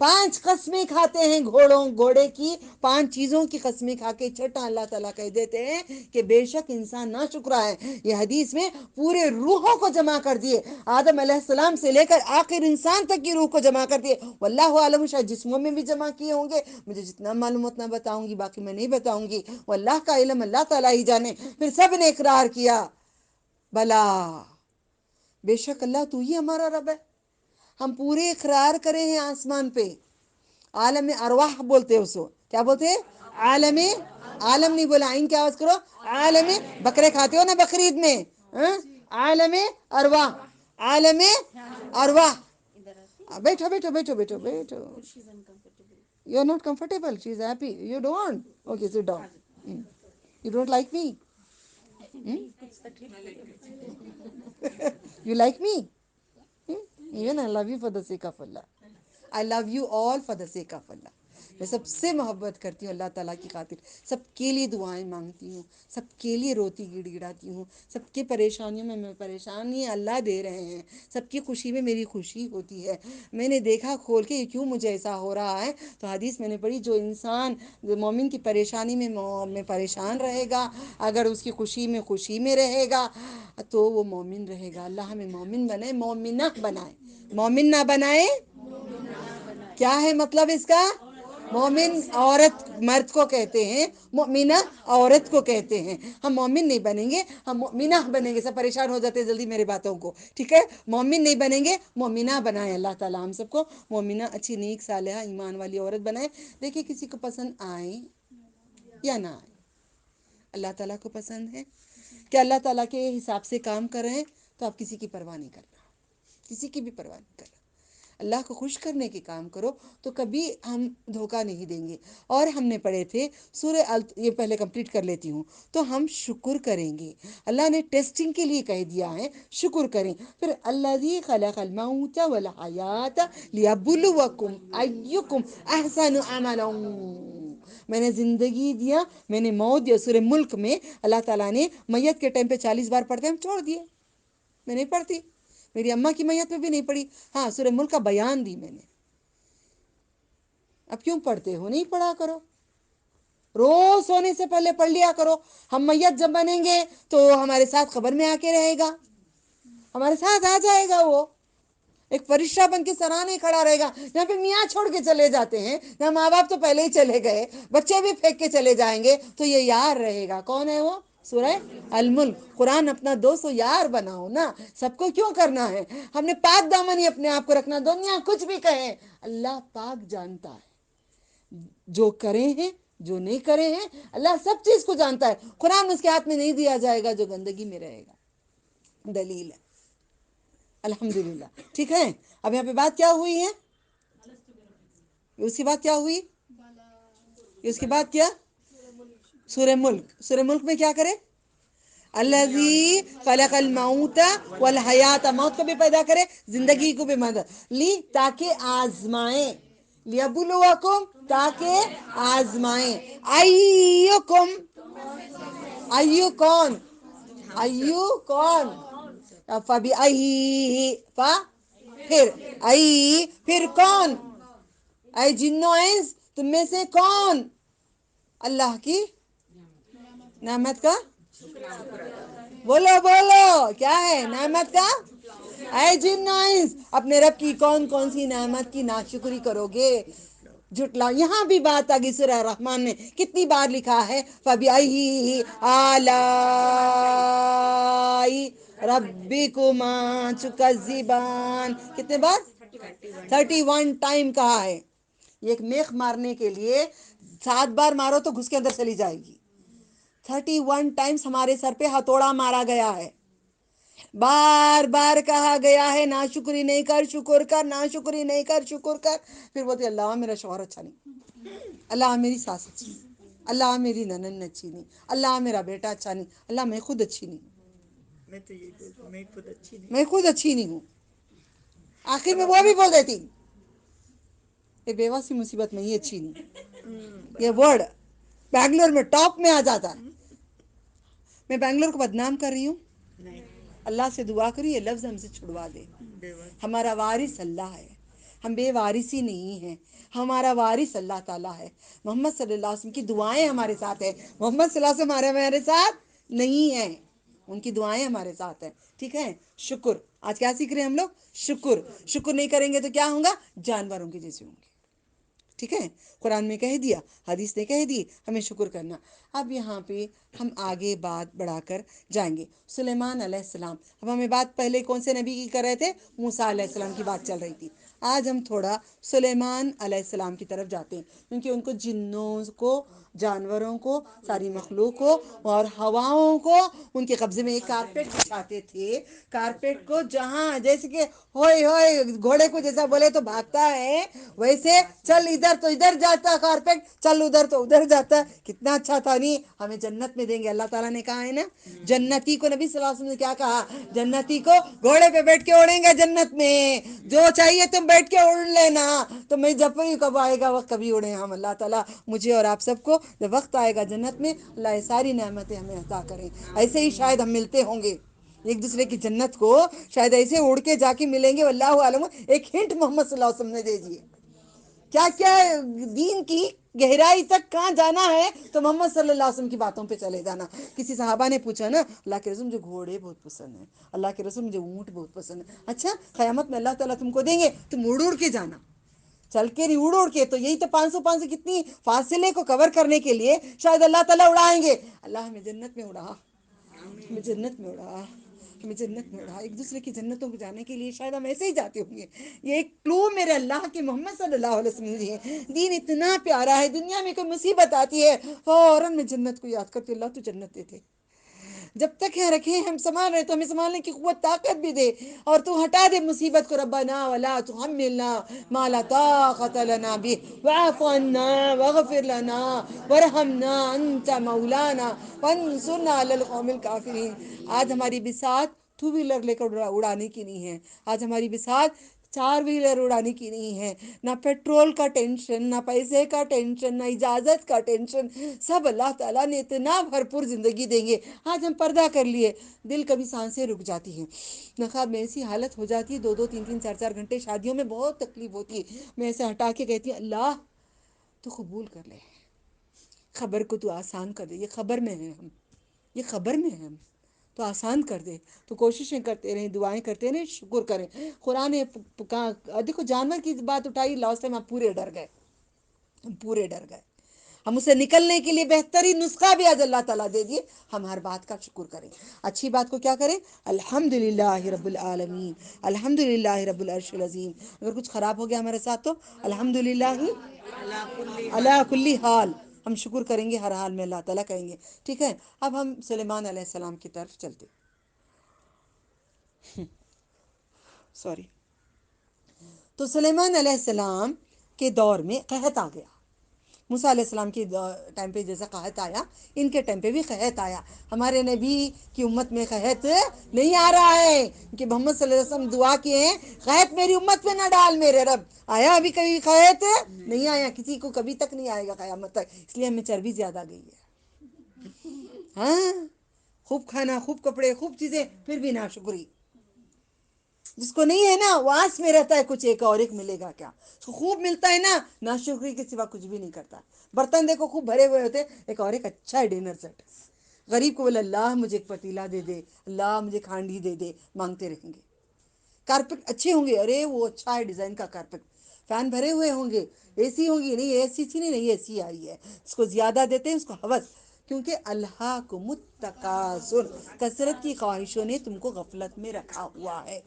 5 قسمیں کھاتے ہیں گھوڑے کی 5 چیزوں کی قسمیں کھا کے چھٹا اللہ تعالیٰ کہہ دیتے ہیں کہ بے شک انسان ناشکرا ہے. یہ حدیث میں پورے روحوں کو جمع کر دیے، آدم علیہ السلام سے لے کر آخر انسان تک کی روح کو جمع کر دیے. واللہ عالم، شاید جسموں میں بھی جمع کیے ہوں گے، مجھے جتنا معلوم اتنا بتاؤں گی، باقی میں نہیں بتاؤں گی. واللہ کا علم اللہ تعالیٰ ہی جانے. پھر سب نے اقرار کیا بلا بے شک اللہ تو ہی ہمارا رب ہے. ہم پورے اقرار کرے ہیں آسمان پہ. عالم ارواح بولتے ہیں اس کو، کیا بولتے ہیں؟ عالم نہیں بولا، عین کی آواز کرو. عالم، بکرے کھاتے ہو نا بقرعید میں، عالم ارواح، عالم ارواح. بیٹھو بیٹھو بیٹھو بیٹھو بیٹھو. You are not comfortable, she is happy, you don't. Okay sit down. You don't like me. You like me? Even I love you for the sake of Allah. I love you all for the sake of Allah. میں سب سے محبت کرتی ہوں اللہ تعالیٰ کی خاطر. سب کے لیے دعائیں مانگتی ہوں، سب کے لیے روتی گڑ گڑاتی ہوں. سب کی پریشانیوں میں پریشانی اللہ دے رہے ہیں، سب کی خوشی میں میری خوشی ہوتی ہے. میں نے دیکھا کھول کے کیوں مجھے ایسا ہو رہا ہے، تو حدیث میں نے پڑھی جو انسان مومن کی پریشانی میں پریشان رہے گا، اگر اس کی خوشی میں رہے گا تو وہ مومن رہے گا. اللہ ہمیں مومن بنائے، مومنہ بنائے. مومن نہ بنائے کیا ہے مطلب اس کا؟ مومن عورت مرد کو کہتے ہیں، مومنہ عورت کو کہتے ہیں. ہم مومن نہیں بنیں گے، ہم مومنہ بنیں گے. سب پریشان ہو جاتے ہیں جلدی میرے باتوں کو، ٹھیک ہے؟ مومن نہیں بنیں گے، مومنہ بنائے اللہ تعالیٰ ہم سب کو. مومنہ اچھی نیک صالحہ ایمان والی عورت بنائے. دیکھیں کسی کو پسند آئے یا نہ آئے، اللہ تعالیٰ کو پسند ہے کہ اللہ تعالیٰ کے حساب سے کام کر رہے ہیں، تو آپ کسی کی پرواہ نہیں کرنا، کسی کی بھی پرواہ نہیں کرنا. اللہ کو خوش کرنے کے کام کرو تو کبھی ہم دھوکہ نہیں دیں گے. اور ہم نے پڑھے تھے سورہ یہ پہلے کمپلیٹ کر لیتی ہوں. تو ہم شکر کریں گے. اللہ نے ٹیسٹنگ کے لیے کہہ دیا ہے شکر کریں. پھر الذی خلق الموت والحیات لیبلوکم ایکم احسن عملا. میں نے زندگی دیا، میں نے موت دیا. سورہ ملک میں اللہ تعالیٰ نے میت کے ٹائم پہ 40 بار پڑھتے ہم چھوڑ دیے، میں نہیں پڑھتی. میری اماں کی میت پہ بھی نہیں پڑھی. ہاں سورہ ملک کا بیان دی میں نے. اب کیوں پڑھتے ہو؟ نہیں پڑھا کرو، روز سونے سے پہلے پڑھ لیا کرو. ہم میت جب بنیں گے تو ہمارے ساتھ قبر میں آ کے رہے گا، ہمارے ساتھ آ جائے گا. وہ ایک فرشتہ بن کے سرانے کھڑا رہے گا. یہاں پہ میاں چھوڑ کے چلے جاتے ہیں، یہاں ماں باپ تو پہلے ہی چلے گئے، بچے بھی پھینک کے چلے جائیں گے، تو یہ یار رہے گا. کون ہے وہ؟ سورہ الملک. قرآن اپنا دوست و یار بناؤ نا. سب کو کیوں کرنا ہے؟ ہم نے پاک دامنی اپنے آپ کو رکھنا. دنیا کچھ بھی کہے، اللہ پاک جانتا ہے. جو کرے ہیں جو نہیں کرے ہیں، اللہ سب چیز کو جانتا ہے. قرآن اس کے ہاتھ میں نہیں دیا جائے گا جو گندگی میں رہے گا. دلیل ہے الحمدللہ. ٹھیک ہے. اب یہاں پہ بات کیا ہوئی ہے؟ اس کی بات کیا ہوئی؟ اس کی بات کیا؟ سورہ ملک. سورہ ملک میں کیا کرے؟ الذی خلق الموت والحیات، موت کو بھی پیدا کرے، زندگی کو بھی مدد لی تاکہ آزمائیں. لیبلوکم، تاکہ آزمائیں. ایکم، ایو کون؟ ایو کون؟ فبأیہ، پھر کون؟ اے جنو انس، تم میں سے کون اللہ کی نعمت کا بولو کیا ہے نعمت کا؟ اے جن و انس، اپنے رب کی کون کون سی نعمت کی ناشکری کرو گے؟ جھٹلا. یہاں بھی بات آگی. سورہ رحمان میں کتنی بار لکھا ہے فَبِأَيِّ آلَاءِ رَبِّكُمَا تُكَذِّبَانِ. کتنے بار؟ 31 ٹائم کہا ہے. ایک میخ مارنے کے لیے 7 بار مارو تو گھس کے اندر چلی جائے گی. 31 ٹائمز ہمارے سر پہ ہتھوڑا مارا گیا ہے. بار بار کہا گیا ہے ناشکری نہیں کر، شکر کر، ناشکری نہیں کر، شکر کر. پھر بولتے اللہ میرا شوہر اچھا نہیں، اللہ میری ساس اچھی نہیں، اللہ میری ننند اچھی نہیں، اللہ میرا بیٹا اچھا نہیں، اللہ میں خود اچھی نہیں ہوں. میں خود اچھی نہیں ہوں. آخر میں وہ بھی بول دیتی یہ بیوہ سی مصیبت میں یہ اچھی نہیں. یہ ورڈ بینگلور میں ٹاپ میں آ جاتا ہے. میں بینگلور کو بدنام کر رہی ہوں؟ اللہ سے دعا کری یہ لفظ ہم سے چھڑوا دے. ہمارا وارث اللہ ہے. ہم بے وارثی نہیں ہیں، ہمارا وارث اللہ تعالیٰ ہے، محمد صلی اللہ علیہ وسلم کی دعائیں ہمارے ساتھ ہیں، محمد صلی اللہ علیہ وسلم ہمارے ساتھ نہیں ہیں، ان کی دعائیں ہمارے ساتھ ہیں، ٹھیک ہے۔ شکر، آج کیا سیکھ رہے ہیں ہم لوگ؟ شکر نہیں کریں گے تو کیا ہوں گا؟ جانوروں کے جیسے ہوں گے، ٹھیک ہے۔ قرآن میں کہہ دیا، حدیث نے کہہ دی، ہمیں شکر کرنا۔ اب یہاں پہ ہم آگے بات بڑھا کر جائیں گے۔ سلیمان علیہ السلام، اب ہمیں بات پہلے کون سے نبی کی کر رہے تھے؟ موسیٰ علیہ السلام کی بات چل رہی تھی۔ آج ہم تھوڑا سلیمان علیہ السلام کی طرف جاتے ہیں، کیونکہ ان کو جنوں کو، جانوروں کو، ساری مخلوق کو اور ہواؤں کو ان کے قبضے میں ایک کارپیٹ بچھاتے تھے۔ کارپیٹ کو جہاں جیسے کہ ہوئے ہوئے گھوڑے کو جیسا بولے تو بھاگتا ہے، ویسے چل ادھر تو ادھر جاتا کارپیٹ، چل ادھر تو ادھر جاتا۔ کتنا اچھا تھا نہیں؟ ہمیں جنت میں دیں گے، اللہ تعالیٰ نے کہا ہے نا، جنتی کو نبی صلی اللہ علیہ وسلم نے کیا کہا؟ جنتی کو گھوڑے پہ بیٹھ کے اڑیں گے جنت میں، جو چاہیے تم بیٹھ کے اڑ لینا، تو میں جب بھی کب آئے گا وقت کبھی اڑیں ہم۔ اللہ تعالیٰ مجھے اور آپ سب کو جب وقت آئے گا جنت میں، اللہ یہ ساری نعمتیں ہمیں عطا کریں، ایسے ہی شاید ہم ملتے ہوں گے ایک دوسرے کی جنت کو، شاید ایسے اڑ کے جا کے ملیں گے، واللہ عالم۔ ایک ہنٹ محمد صلی اللہ علیہ وسلم نے دے دیے، کیا کیا دین کی گہرائی تک کہاں جانا ہے تو محمد صلی اللہ علیہ وسلم کی باتوں پہ چلے جانا۔ کسی صحابہ نے پوچھا نا، اللہ کے رسول مجھے گھوڑے بہت پسند ہیں، اللہ کے رسول مجھے اونٹ بہت پسند ہے۔ اچھا، قیامت میں اللہ تعالیٰ تم کو دیں گے، تم اڑ اڑ کے جانا، چل کے نہیں، اڑ اڑ کے۔ تو یہی تو 500 کتنی فاصلے کو کور کرنے کے لیے شاید اللہ تعالیٰ اڑائیں گے۔ اللہ ہمیں جنت میں اڑا، ہمیں جنت میں اڑا، ہمیں جنت میں اڑا۔ ایک دوسرے کی جنتوں کو جانے کے لیے شاید ہم ایسے ہی جاتے ہوں گے۔ یہ ایک کلو میرے اللہ کے محمد صلی اللہ علیہ وسلم نے ہے۔ دین اتنا پیارا ہے، دنیا میں کوئی مصیبت آتی ہے فوراً میں جنت کو یاد کرتی، اللہ تو جنت دے دے، جب تک یہاں رکھے ہم سنبھال رہے تو ہمیں سنبھالنے کی قوت طاقت بھی دے، اور تو ہٹا دے مصیبت کو۔ ربنا ولا تحملنا ما لا طاقت لنا به واعف عنا واغفر لنا وارحمنا انت مولانا فانصرنا على القوم الكافرين۔ آج ہماری بساط ٹو ویلر لے کر اڑانے کی نہیں ہے، آج ہماری بساط 4 ویلر اڑانے کی نہیں ہے، نہ پیٹرول کا ٹینشن، نہ پیسے کا ٹینشن، نہ اجازت کا ٹینشن، سب اللہ تعالیٰ نے اتنا بھرپور زندگی دیں گے۔ آج ہم پردہ کر لیے، دل کبھی سانسیں رک جاتی ہیں، نقاب میں ایسی حالت ہو جاتی ہے، 2 3 4 گھنٹے شادیوں میں بہت تکلیف ہوتی ہے، میں ایسے ہٹا کے کہتی ہوں اللہ تو قبول کر لے، خبر کو تو آسان کر دے، یہ خبر میں ہیں ہم، یہ خبر میں ہیں ہم، تو آسان کر دے، تو کوششیں کرتے رہیں، دعائیں کرتے رہیں، شکر کریں۔ قرآن نے دیکھو جانور کی بات اٹھائی، لاسٹ ٹائم ہم پورے ڈر گئے، ہم پورے ڈر گئے، ہم اسے نکلنے کے لیے بہترین نسخہ بھی آج اللہ تعالیٰ دے دیے۔ ہم ہر بات کا شکر کریں، اچھی بات کو کیا کریں؟ الحمدللہ رب العالمین، الحمدللہ رب العرش العظیم۔ اگر کچھ خراب ہو گیا ہمارے ساتھ تو الحمدللہ علی کل حال، ہم شکر کریں گے ہر حال میں، اللہ تعالیٰ کہیں گے، ٹھیک ہے۔ اب ہم سلیمان علیہ السلام کی طرف چلتے، سوری۔ تو سلیمان علیہ السلام کے دور میں قحط آ گیا، موسیٰ علیہ السلام کے ٹائم پہ جیسا قحط آیا، ان کے ٹائم پہ بھی قحط آیا۔ ہمارے نبی کی امت میں قحط نہیں آ رہا ہے، کہ محمد صلی اللہ علیہ وسلم دعا کیے ہیں قحط میری امت میں نہ ڈال میرے رب۔ آیا ابھی کبھی قحط؟ نہیں آیا، کسی کو کبھی تک نہیں آئے گا قیامت تک، اس لیے ہمیں چربی زیادہ گئی ہے، ہاں، خوب کھانا، خوب کپڑے، خوب چیزیں، پھر بھی ناشکری۔ جس کو نہیں ہے نا وہ آس میں رہتا ہے کچھ ایک اور ایک ملے گا کیا، اس کو خوب ملتا ہے نا، ناشکری کے سوا کچھ بھی نہیں کرتا۔ برتن دیکھو خوب بھرے ہوئے ہوتے، ایک اور ایک اچھا ہے ڈنر سیٹ، غریب کو بولے اللہ مجھے ایک پتیلا دے دے، اللہ مجھے کھانڈی دے دے، مانگتے رہیں گے۔ کارپیٹ اچھے ہوں گے، ارے وہ اچھا ہے ڈیزائن کا کارپیٹ، فین بھرے ہوئے ہوں گے، اے سی ہوگی، نہیں اے سی تھی، نہیں اے سی آئی ہے، اس کو زیادہ دیتے ہیں، اس کو حوث، کیونکہ اللہ کو متکاثر، کثرت کی خواہشوں نے تم کو غفلت میں رکھا ہوا ہے،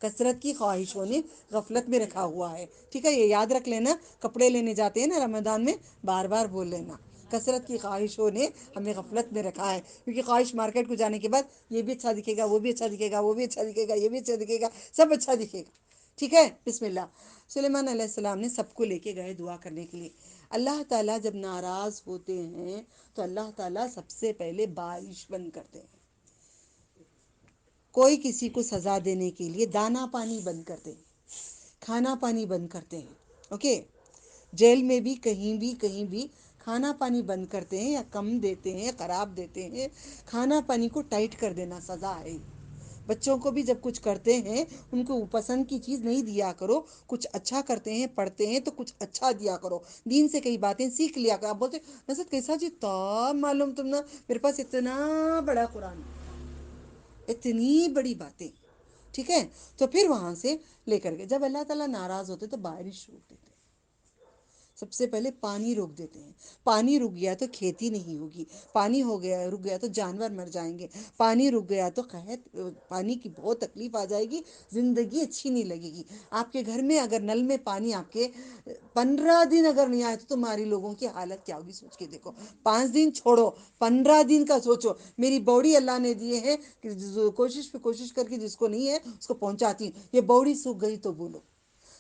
کثرت کی خواہشوں نے غفلت میں رکھا ہوا ہے، ٹھیک ہے۔ یہ یاد رکھ لینا، کپڑے لینے جاتے ہیں نا رمضان میں، بار بار بول لینا، کثرت کی خواہشوں نے ہمیں غفلت میں رکھا ہے، کیونکہ خواہش مارکیٹ کو جانے کے بعد یہ بھی اچھا دکھے گا، وہ بھی اچھا دکھے گا، وہ بھی اچھا دکھے گا، یہ بھی اچھا دکھے گا، سب اچھا دکھے گا، ٹھیک ہے۔ بسم اللہ۔ سلیمان علیہ السلام نے سب کو لے کے گئے دعا کرنے کے لیے۔ اللہ تعالیٰ جب ناراض ہوتے ہیں تو اللہ تعالیٰ سب سے پہلے بارش بند کرتے ہیں، کوئی کسی کو سزا دینے کے لیے دانا پانی بند کرتے ہیں، کھانا پانی بند کرتے ہیں، اوکے۔ جیل میں بھی کہیں بھی کھانا پانی بند کرتے ہیں، یا کم دیتے ہیں، خراب دیتے ہیں، کھانا پانی کو ٹائٹ کر دینا سزا ہے، بچوں کو بھی جب کچھ کرتے ہیں ان کو پسند کی چیز نہیں دیا کرو، کچھ اچھا کرتے ہیں پڑھتے ہیں تو کچھ اچھا دیا کرو، دین سے کئی باتیں سیکھ لیا کرو۔ آپ بولتے نصرت کیسا جی تا معلوم تم نا، میرے پاس اتنا بڑا قرآن، اتنی بڑی باتیں، ٹھیک ہے؟ تو پھر وہاں سے لے کر کے جب اللہ تعالیٰ ناراض ہوتے تو بارش روک دیتے، سب سے پہلے پانی روک دیتے ہیں۔ پانی رک گیا تو کھیتی نہیں ہوگی، پانی ہو گیا رک گیا تو جانور مر جائیں گے، پانی رک گیا تو قحط، پانی کی بہت تکلیف آ جائے گی، زندگی اچھی نہیں لگے گی۔ آپ کے گھر میں اگر نل میں پانی آپ کے 15 دن اگر نہیں آئے تو تمہاری لوگوں کی حالت کیا ہوگی سوچ کے دیکھو۔ 5 دن چھوڑو، 15 دن کا سوچو۔ میری بوڑی اللہ نے دیے ہیں کہ کوشش کر کے جس کو نہیں ہے اس کو پہنچاتی ہوں۔ یہ بوڑی سوکھ گئی تو بولو،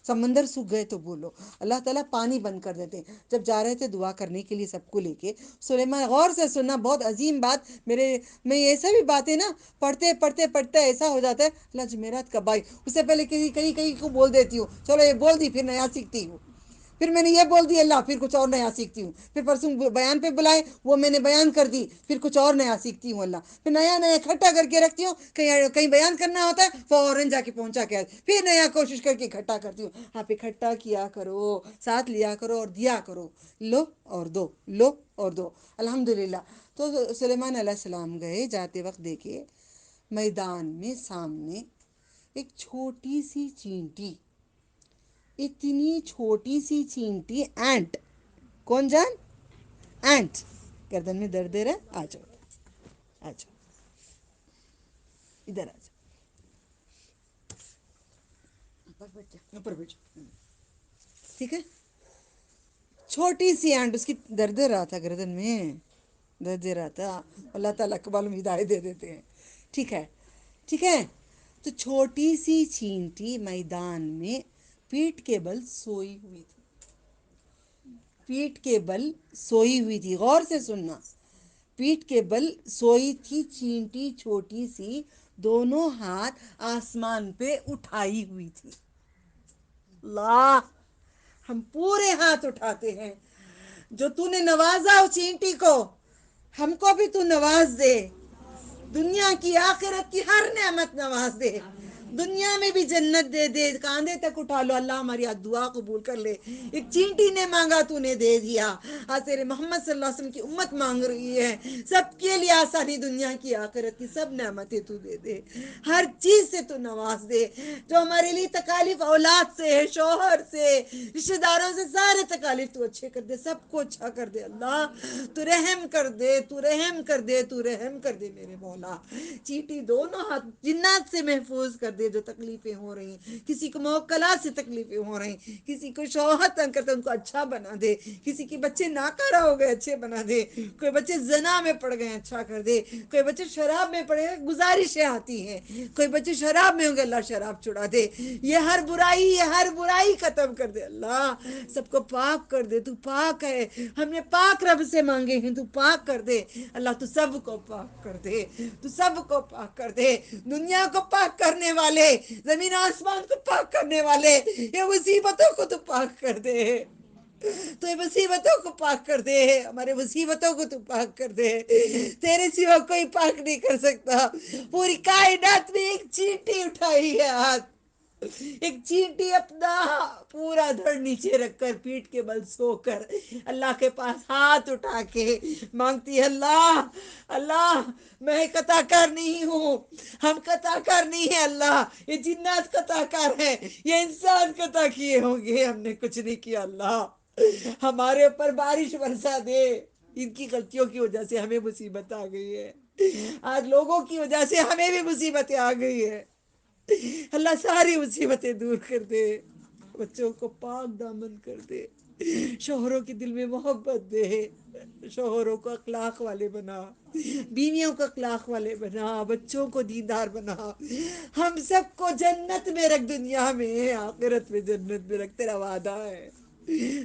سمندر سوکھ گئے تو بولو، اللہ تعالیٰ پانی بند کر دیتے ہیں۔ جب جا رہے تھے دعا کرنے کے لیے سب کو لے کے، سلیمان، غور سے سننا، بہت عظیم بات، میں ایسا بھی باتیں نا پڑھتے ایسا ہو جاتا ہے اللہ جمعرات کب آئی، اس سے پہلے کہیں کو بول دیتی ہوں، چلو یہ بول دی، پھر نیا سیکھتی ہوں، پھر میں نے یہ بول دی اللہ، پھر کچھ اور نیا سیکھتی ہوں، پھر پرسوں بیان پہ بلائے وہ میں نے بیان کر دی، پھر کچھ اور نیا سیکھتی ہوں اللہ، پھر نیا اکٹھا کر کے رکھتی ہوں، کہیں بیان کرنا ہوتا ہے فوراً جا کے پہنچا کے پھر نیا کوشش کر کے اکٹھا کرتی ہوں۔ آپ اکٹھا کیا کرو، ساتھ لیا کرو اور دیا کرو، لو اور دو، لو اور دو، الحمدللہ۔ تو سلیمان علیہ السلام گئے، جاتے وقت دیکھے میدان میں سامنے ایک چھوٹی سی چینٹی، اتنی چھوٹی سی چینٹی، اینٹ، کون جان؟ اینٹ، گردن میں درد دے رہا ہے، آ جاؤ آ جاؤ ادھر آ جاؤ، اوپر بیٹھ جاؤ، ٹھیک ہے؟ چھوٹی سی اینٹ، اس کی درد دے رہا تھا گردن میں، درد دے رہا تھا، اللہ تعالیٰ اقبال میں ہدایت دے دیتے ہیں، ٹھیک ہے؟ ٹھیک ہے؟ تو چھوٹی سی چینٹی میدان میں پیٹھ کے بل سوئی ہوئی تھی، پیٹھ کے بل سوئی ہوئی تھی، غور سے سننا، پیٹھ کے بل سوئی تھی چینٹی چھوٹی سی، دونوں ہاتھ آسمان پہ اٹھائی ہوئی تھی۔ اللہ، ہم پورے ہاتھ اٹھاتے ہیں، جو تو نے نوازا اس چینٹی کو، ہم کو بھی تو نواز دے، دنیا کی آخرت کی ہر نعمت نواز دے، دنیا میں بھی جنت دے دے، کاندھے تک اٹھا لو، اللہ ہماری دعا قبول کر لے۔ ایک چینٹی نے مانگا تو نے دے دیا، آج تیرے محمد صلی اللہ علیہ وسلم کی امت مانگ رہی ہے، سب کے لیے آسانی، دنیا کی آخرت کی سب نعمتیں تو دے دے، ہر چیز سے تو نواز دے، جو ہمارے لیے تکالیف اولاد سے، شوہر سے، رشتہ داروں سے، سارے تکالیف تو اچھے کر دے، سب کو اچھا کر دے اللہ، تو رحم کر دے، تو رحم کر دے، تو رحم کر دے میرے مولا۔ چینٹی دونوں ہاتھ جنات سے محفوظ کر دے، جو تکلیفیں ہو رہی ہیں، کسی کو موکلات سے تکلیفیں ہو رہی ہیں، کسی کو شوہر تنگ کرتے ان کو اچھا بنا دے، کسی کے بچے ناکارہ ہو گئے اچھے بنا دے، کوئی بچے زنا میں پڑ گئے اچھا کر دے، کوئی بچے شراب میں پڑے ہیں، گزارشیں آتی ہیں، کوئی بچے شراب میں ہوں گے اللہ شراب چھڑا دے، یہ ہر برائی ختم کر دے اللہ، سب کو پاک کر دے، تو پاک ہے، ہم نے پاک رب سے مانگے ہیں، تو پاک کر دے اللہ، تو سب کو پاک کر دے، تو سب کو پاک کر دے، دنیا کو پاک کرنے والے، زمین آسمان کو پاک کرنے والے، یہ مصیبتوں کو تو پاک کر دے، تو یہ مصیبتوں کو پاک کر دے، ہمارے مصیبتوں کو تو پاک کر دے، تیرے سوا کوئی پاک نہیں کر سکتا، پوری کائنات میں ایک چینٹی اٹھائی ہے ہاتھ، ایک چینٹی اپنا پورا دھڑ نیچے رکھ کر پیٹھ کے بل سو کر اللہ کے پاس ہاتھ اٹھا کے مانگتی ہے، اللہ میں قطع کار نہیں ہوں، ہم قطع کار نہیں ہیں اللہ، یہ جنات قطع کار ہے، یہ انسان قطع کیے ہوں گے، ہم نے کچھ نہیں کیا اللہ، ہمارے اوپر بارش برسا دے، ان کی غلطیوں کی وجہ سے ہمیں مصیبت آ گئی ہے، آج لوگوں کی وجہ سے ہمیں بھی مصیبتیں آ گئی ہے، اللہ ساری مصیبتیں دور کر دے، بچوں کو پاک دامن کر دے، شوہروں کے دل میں محبت دے، شوہروں کو اخلاق والے بنا، بیویوں کو اخلاق والے بنا، بچوں کو دیندار بنا، ہم سب کو جنت میں رکھ، دنیا میں آخرت میں جنت میں رکھ، تیرا وعدہ ہے،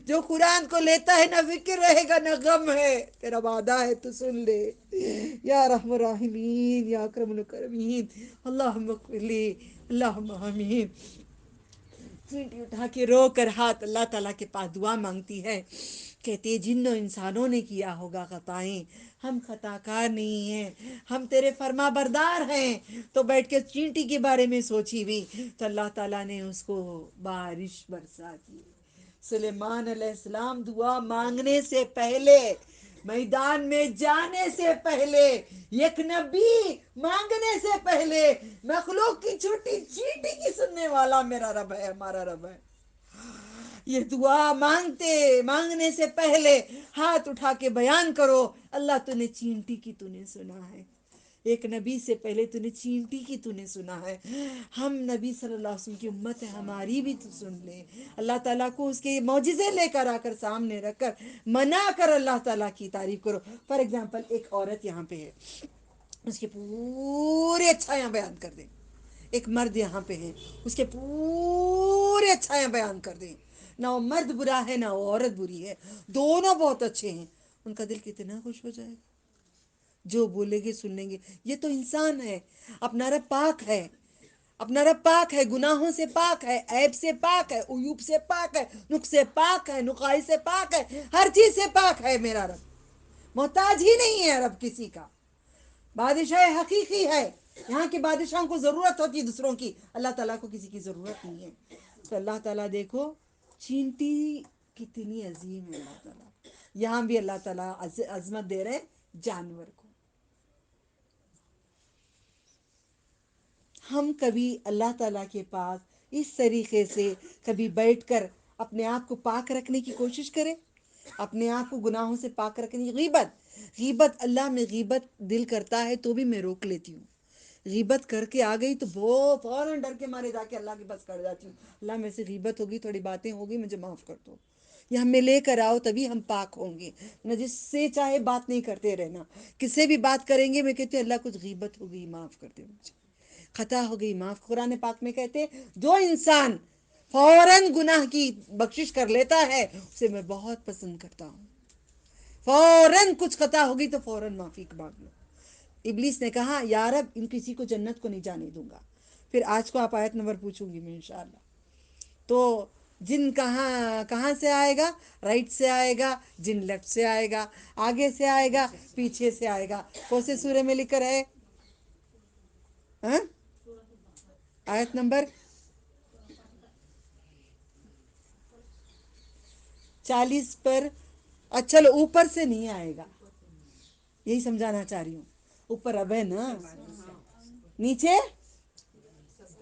جو قرآن کو لیتا ہے نہ فکر رہے گا نہ غم ہے، تیرا وعدہ ہے تو سن لے، یا رحم الراحمین، یا اکرم الاکرمین، اللہم اغفر لی، اللہم آمین۔ چینٹی اٹھا کے رو کر ہاتھ اللہ تعالیٰ کے پاس دعا مانگتی ہے، کہتے جنوں انسانوں نے کیا ہوگا خطائیں، ہم خطا کار نہیں ہیں، ہم تیرے فرما بردار ہیں۔ تو بیٹھ کے چینٹی کے بارے میں سوچی بھی تو اللہ تعالیٰ نے اس کو بارش برسا دی۔ سلیمان علیہ السلام دعا مانگنے سے پہلے، میدان میں جانے سے پہلے، ایک نبی مانگنے سے پہلے مخلوق کی چھوٹی چینٹی کی سننے والا میرا رب ہے، ہمارا رب ہے۔ یہ دعا مانگنے سے پہلے ہاتھ اٹھا کے بیان کرو، اللہ تو نے چینٹی کی تو نے سنا ہے، ایک نبی سے پہلے تو نے چینٹی کی تو نے سنا ہے۔ ہم نبی صلی اللہ علیہ وسلم کی امت ہے، ہماری بھی تو سن لے۔ اللہ تعالیٰ کو اس کے معجزے لے کر آ کر سامنے رکھ کر منا کر اللہ تعالیٰ کی تعریف کرو۔ فار ایگزامپل ایک عورت یہاں پہ ہے، اس کے پورے اچھائیاں بیان کر دیں۔ ایک مرد یہاں پہ ہے، اس کے پورے اچھائیاں بیان کر دیں۔ نہ وہ مرد برا ہے، نہ وہ عورت بری ہے، دونوں بہت اچھے ہیں، ان کا دل کتنا خوش ہو جائے گا۔ جو بولیں گے سن لیں گے۔ یہ تو انسان ہے، اپنا رب پاک ہے، اپنا رب پاک ہے، گناہوں سے پاک ہے، عیب سے پاک ہے، عیوب سے پاک ہے، نقص سے پاک ہے، نقائی سے پاک ہے، ہر چیز سے پاک ہے میرا رب، محتاج ہی نہیں ہے رب کسی کا، بادشاہ حقیقی ہے۔ یہاں کے بادشاہوں کو ضرورت ہوتی ہے دوسروں کی، اللہ تعالیٰ کو کسی کی ضرورت نہیں ہے۔ تو اللہ تعالیٰ دیکھو چینٹی کتنی عظیم ہے، اللہ تعالیٰ یہاں بھی اللہ تعالیٰ عظمت دے رہے جانور کو۔ ہم کبھی اللہ تعالیٰ کے پاس اس طریقے سے کبھی بیٹھ کر اپنے آپ کو پاک رکھنے کی کوشش کریں، اپنے آپ کو گناہوں سے پاک رکھنے کی۔ غیبت اللہ میں غیبت دل کرتا ہے تو بھی میں روک لیتی ہوں، غیبت کر کے آ گئی تو وہ فوراً ڈر کے مارے جا کے اللہ کے پاس کر جاتی ہوں، اللہ میں سے غیبت ہوگی، تھوڑی باتیں ہوگی، مجھے معاف کر دو، یہ ہمیں لے کر آؤ تبھی ہم پاک ہوں گے۔ نہ جس سے چاہے بات نہیں کرتے رہنا، کس سے بھی بات کریں گے میں کہتی ہوں اللہ کچھ غیبت ہو گئی معاف کر دے، مجھے خطا ہو گئی معاف۔ قرآن پاک میں کہتے جو انسان فوراً گناہ کی بخشش کر لیتا ہے اسے میں بہت پسند کرتا ہوں، فوراً کچھ خطا ہوگی تو فوراً معافی مانگ لو۔ ابلیس نے کہا یا رب ان کسی کو جنت کو نہیں جانے دوں گا، پھر آج کو آپ آیت نمبر پوچھوں گی میں انشاءاللہ۔ تو جن کہاں سے آئے گا؟ رائٹ سے آئے گا، جن لیفٹ سے آئے گا، آگے سے آئے گا، پیچھے سے آئے گا۔ کون سے سورے میں لکھ کر ہے؟ آیت نمبر 40 پر۔ اچھا لو اوپر سے نہیں آئے گا، یہی سمجھانا چاہ رہی ہوں۔ اوپر اب ہے نا، نیچے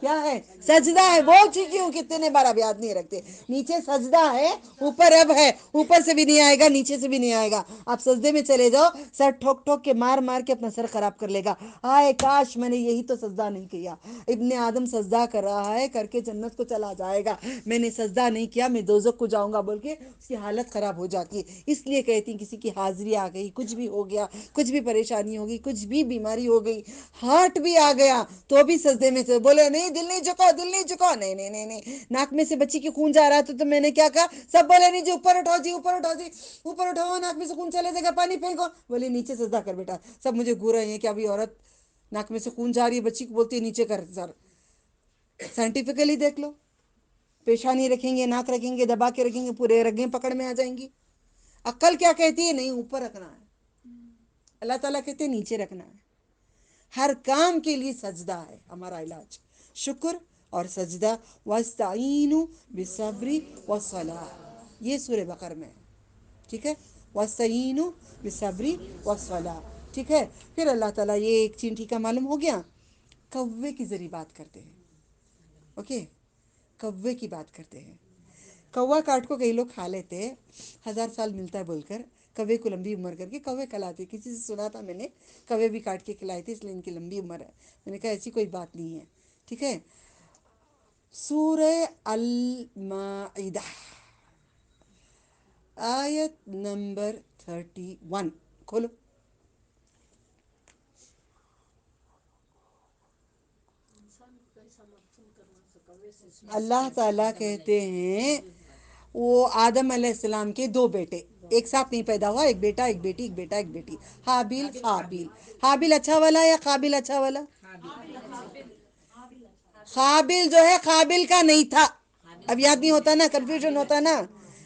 کیا ہے؟ سجدہ ہے۔ بول چکی ہوں کتنے بار اب یاد نہیں رکھتے۔ نیچے سجدہ ہے، اوپر اب ہے، اوپر سے بھی نہیں آئے گا، نیچے سے بھی نہیں آئے گا۔ آپ سجدے میں چلے جاؤ، سر ٹھوک ٹھوک کے مار مار کے اپنا سر خراب کر لے گا، آئے کاش میں نے یہی تو سجدہ نہیں کیا۔ ابن آدم سجدہ کر رہا ہے، کر کے جنت کو چلا جائے گا، میں نے سجدہ نہیں کیا، میں دوزخ کو جاؤں گا بول کے اس کی حالت خراب ہو جاتی ہے۔ اس لیے کہتی ہیں کسی کی حاضری آ گئی، کچھ بھی ہو گیا، کچھ بھی پریشانی ہوگی، کچھ بھی بیماری ہو گئی، ہارٹ بھی آ گیا تو بھی سجدے میں سے بولے نہیں دل نہیں جھکاؤ، دل نہیں جھکاؤ، نہیں نہیں نہیں نہیں، ناک میں سے بچی کی خون جا رہا تھا تو میں نے کیا کہا؟ سب بولے نہیں جی اوپر اٹھاؤ، جی اوپر اٹھاؤ، جی اوپر اٹھاؤ، ناک میں سے خون چلے جائے گا، پانی پھینکو، بولی نیچے سجدہ کر بیٹا۔ سب مجھے گھور رہے ہیں کہ ابھی عورت ناک میں سے خون جا رہی ہے، بچی کو بولتی ہے نیچے کر سر۔ سائنٹیفکلی دیکھ لو، پیشانی رکھیں گے، ناک رکھیں گے، دبا کے رکھیں گے، پورے رگیں پکڑ میں آ جائیں گی۔ عقل کیا کہتی ہے؟ نہیں اوپر رکھنا ہے، اللہ تعالیٰ کہتے ہیں نیچے رکھنا ہے۔ ہر کام کے لیے سجدہ ہے ہمارا علاج، شکر اور سجدہ۔ وَاسْتَعِینُوا بِالصَّبْرِ وَالصَّلَاةِ، یہ سورہ بقرہ میں ہے، ٹھیک ہے؟ وَاسْتَعِینُوا بِالصَّبْرِ وَالصَّلَاةِ، ٹھیک ہے؟ پھر اللہ تعالیٰ یہ ایک چینٹی کا معلوم ہو گیا۔ کوے کی ذریعے بات کرتے ہیں، اوکے؟ کوے کی بات کرتے ہیں۔ کوا کاٹ کو کئی لوگ کھا لیتے ہیں، 1000 سال ملتا ہے بول کر کوے کو لمبی عمر کر کے کوے کھلاتے، کسی سے سنا تھا میں نے کوے بھی کاٹ کے کھلائے تھے اس لیے ان کی لمبی عمر ہے، میں نے کہا ایسی کوئی بات نہیں ہے، ٹھیک ہے؟ سورہ المائدہ آیت نمبر 31 کھولو۔ اللہ تعالیٰ کہتے ہیں وہ آدم علیہ السلام کے 2 بیٹے ایک ساتھ نہیں پیدا ہوا، ایک بیٹا ایک بیٹی، ایک بیٹا ایک بیٹی، حابیل قابیل۔ حابیل اچھا والا یا قابیل اچھا والا؟ قابیل جو ہے قابیل کا نہیں تھا، اب یاد نہیں ہوتا نا، کنفیوژن ہوتا نا۔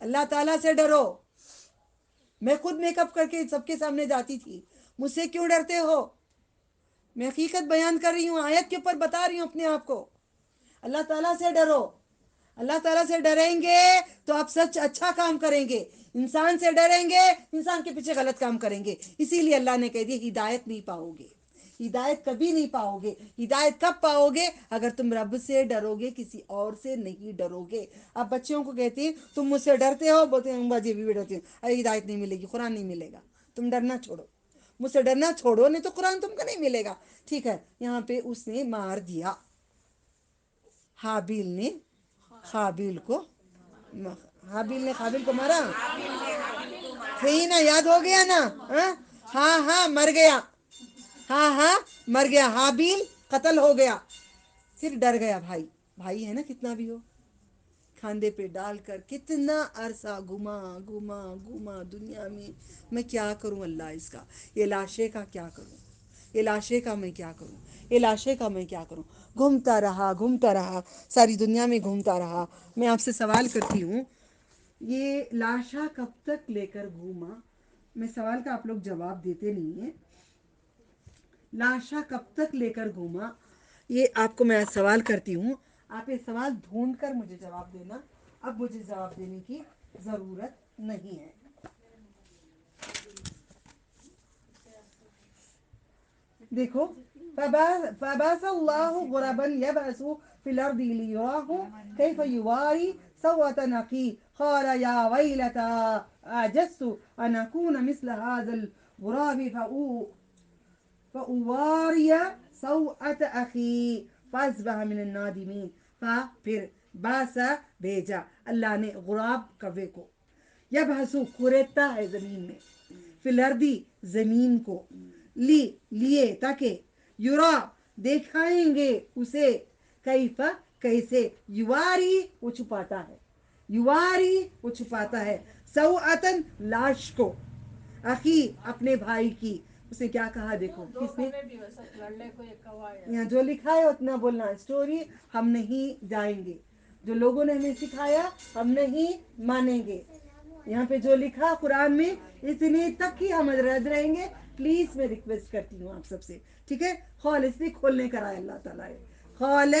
اللہ تعالیٰ سے ڈرو. میں خود میک اپ کر کے سب کے سامنے جاتی تھی, مجھ سے کیوں ڈرتے ہو؟ میں حقیقت بیان کر رہی ہوں, آیت کے اوپر بتا رہی ہوں اپنے آپ کو. اللہ تعالیٰ سے ڈرو. اللہ تعالیٰ سے ڈریں گے تو آپ سچ اچھا کام کریں گے. انسان سے ڈریں گے, انسان کے پیچھے غلط کام کریں گے. اسی لیے اللہ نے کہہ دیا ہدایت نہیں پاؤ گے, ہدایت کبھی نہیں پاؤ گے. ہدایت کب پاؤ گے؟ اگر تم رب سے ڈرو گے, کسی اور سے نہیں ڈرو گے. اب بچوں کو کہتی تم مجھ سے ڈرتے ہو, بولتے ہیں باجی بھی ڈرتی ہوں. ارے ہدایت نہیں ملے گی, قرآن نہیں ملے گا. تم ڈرنا چھوڑو, مجھ سے ڈرنا چھوڑو, نہیں تو قرآن تم کو نہیں ملے گا. ٹھیک ہے, یہاں پہ اس نے مار دیا, حابیل نے قابیل کو, حابیل نے قابیل کو مارا. صحیح نا, یاد ہو گیا نا؟ ہاں ہاں مر گیا, ہاں ہاں مر گیا. حابیل قتل ہو گیا. پھر ڈر گیا بھائی, بھائی ہے نا کتنا بھی ہو, کھاندے پہ ڈال کر کتنا عرصہ گھما گھما گھما دنیا میں کیا کروں اللہ اس کا, یہ لاشے کا کیا کروں, یہ لاشے کا میں کیا کروں, یہ لاشے کا میں کیا کروں. گھومتا رہا ساری دنیا میں گھومتا رہا. میں آپ سے سوال کرتی ہوں, یہ لاشا کب تک لے کر گھوما؟ میں سوال کا آپ لوگ جواب دیتے نہیں ہیں. لاشا کب تک لے کر گھوما, یہ آپ کو میں سوال کرتی ہوں. آپ یہ سوال ڈھونڈ کر مجھے جواب دینا. اب مجھے جواب دینے کی ضرورت نہیں ہے. دیکھو, فبعث اللہ غربا یبعث فی الارض لیراہ کیف یواری سوءة اخیہ قال یا ویلتى اعجزت ان اکون مثل هذا الغراب فأواری سوءة اخی فاصبح من النادمین. پھر باسا بھیجا اللہ نے غراب کوے کو, یبحث کھریتا ہے زمین میں, فی الارض زمین کو, لیے تاکہ یورا دیکھائیں گے اسے, کیفا کیسے, یواری وہ چھپاتا ہے, یواری وہ چھپاتا ہے, سوءتن لاش کو, اخی اپنے بھائی کی. اس نے کیا کہا دیکھو, کس نے یہاں جو لکھا ہے اتنا بولنا. اسٹوری ہم نہیں جائیں گے, جو لوگوں نے ہمیں سکھایا ہم نہیں مانیں گے. یہاں پہ جو لکھا قرآن میں اتنے تک ہی ہم رد رہیں گے. پلیز میں ریکویسٹ کرتی ہوں آپ سب سے, ٹھیک ہے؟ خال اس نے کھولنے کرا ہے اللہ تعالیٰ ہے. خال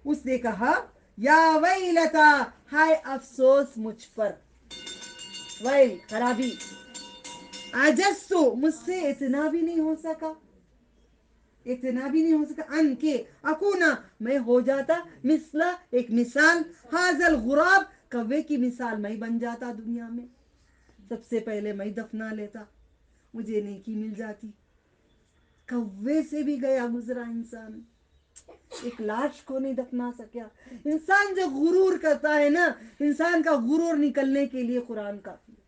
اس نے کہا یا ویلتا, ہائے افسوس مجھ پر, ویل خرابی, عجزتو مجھ سے اتنا بھی نہیں ہو سکا, اتنا بھی نہیں ہو سکا, ان کے اکونا میں ہو جاتا, مثلا ایک مثال, حاضل غراب کوے کی مثال میں بن جاتا دنیا میں. سب سے پہلے میں دفنا لیتا, مجھے نیکی مل جاتی. کوے سے بھی گیا گزرا انسان, ایک لاش کو نہیں دفنا سکیا. انسان جو غرور کرتا ہے نا, انسان کا غرور نکلنے کے لیے قرآن کافی ہے.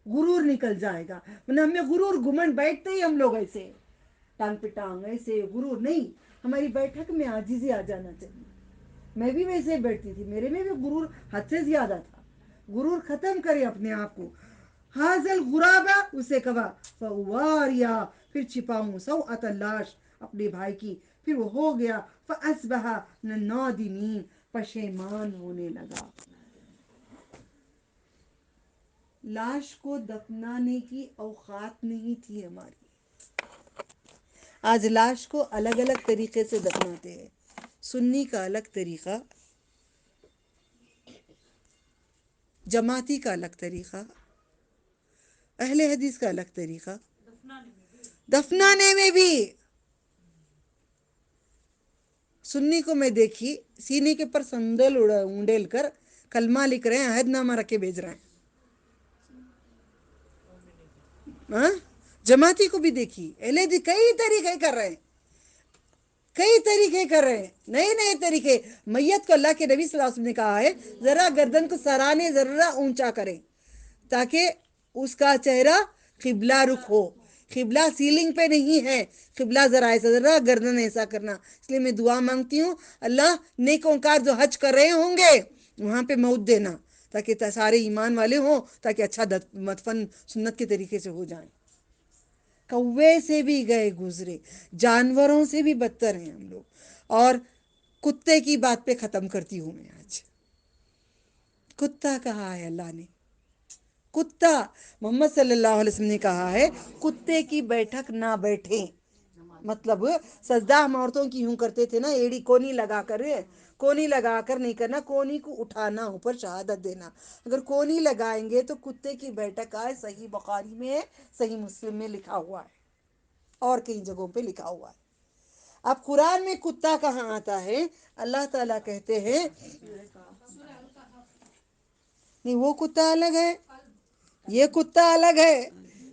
غرور نکل جائے گا, ہم میں غرور گھمنڈ بیٹھتے ہی ہم لوگ ایسے ٹانگ پہ ٹانگ, ایسے غرور نہیں. ہماری بیٹھک میں عاجزی آ جانا چاہیے. میں بھی ویسے بیٹھتی تھی, میرے میں بھی غرور حد سے زیادہ تھا. غرور ختم کرے اپنے آپ کو. حاضل غرابا اسے کہا, فواریا پھر چھپاؤں, سوءة لاش اپنے بھائی کی. پھر وہ ہو گیا, فاصبح من النادمین پشیمان ہونے لگا. لاش کو دفنانے کی اوقات نہیں تھی ہماری. آج لاش کو الگ الگ طریقے سے دفناتے ہیں. سنی کا الگ طریقہ, جماعتی کا الگ طریقہ, اہل حدیث کا الگ طریقہ. دفنانے میں بھی سنی کو میں دیکھی سینے کے پر سندل اونڈیل کر کلمہ لکھ رہے ہیں, عہد نامہ رکھ کے بھیج رہے ہیں. جماعتی کو بھی دیکھی, اہل حدیث کئی طریقے کر رہے ہیں, کئی طریقے کر رہے ہیں, نئے نئے طریقے. میت کو اللہ کے نبی صلی اللہ علیہ وسلم نے کہا ہے ذرا گردن کو سرانے ذرا اونچا کریں تاکہ اس کا چہرہ قبلہ رخ ہو. قبلہ سیلنگ پہ نہیں ہے, قبلہ ذرا ایسا, ذرا گردن ایسا کرنا. اس لیے میں دعا مانگتی ہوں, اللہ نیک اوقات جو حج کر رہے ہوں گے وہاں پہ موت دینا تاکہ سارے ایمان والے ہوں, تاکہ اچھا مدفن سنت کے طریقے سے ہو جائیں. کوے سے بھی گئے گزرے, جانوروں سے بھی بدتر ہیں ہم لوگ. اور کتے کی بات پہ ختم کرتی ہوں میں آج. کتا کہا ہے اللہ نے، کتا محمد صلی اللہ علیہ وسلم نے کہا ہے کتے کی بیٹھک نہ بیٹھے. مطلب سجدہ ہم عورتوں کی یوں کرتے تھے نا، ایڑی کونی لگا کر نہیں کرنا، کونی کو اٹھانا اوپر شہادت دینا. اگر کونی لگائیں گے تو کتے کی بیٹھک آئے. صحیح بخاری میں ہے، صحیح مسلم میں لکھا ہوا ہے، اور کئی جگہوں پہ لکھا ہوا ہے. اب قرآن میں کتا کہاں آتا ہے؟ اللہ تعالیٰ کہتے ہیں نہیں، وہ کتا الگ ہے، یہ کتا الگ ہے.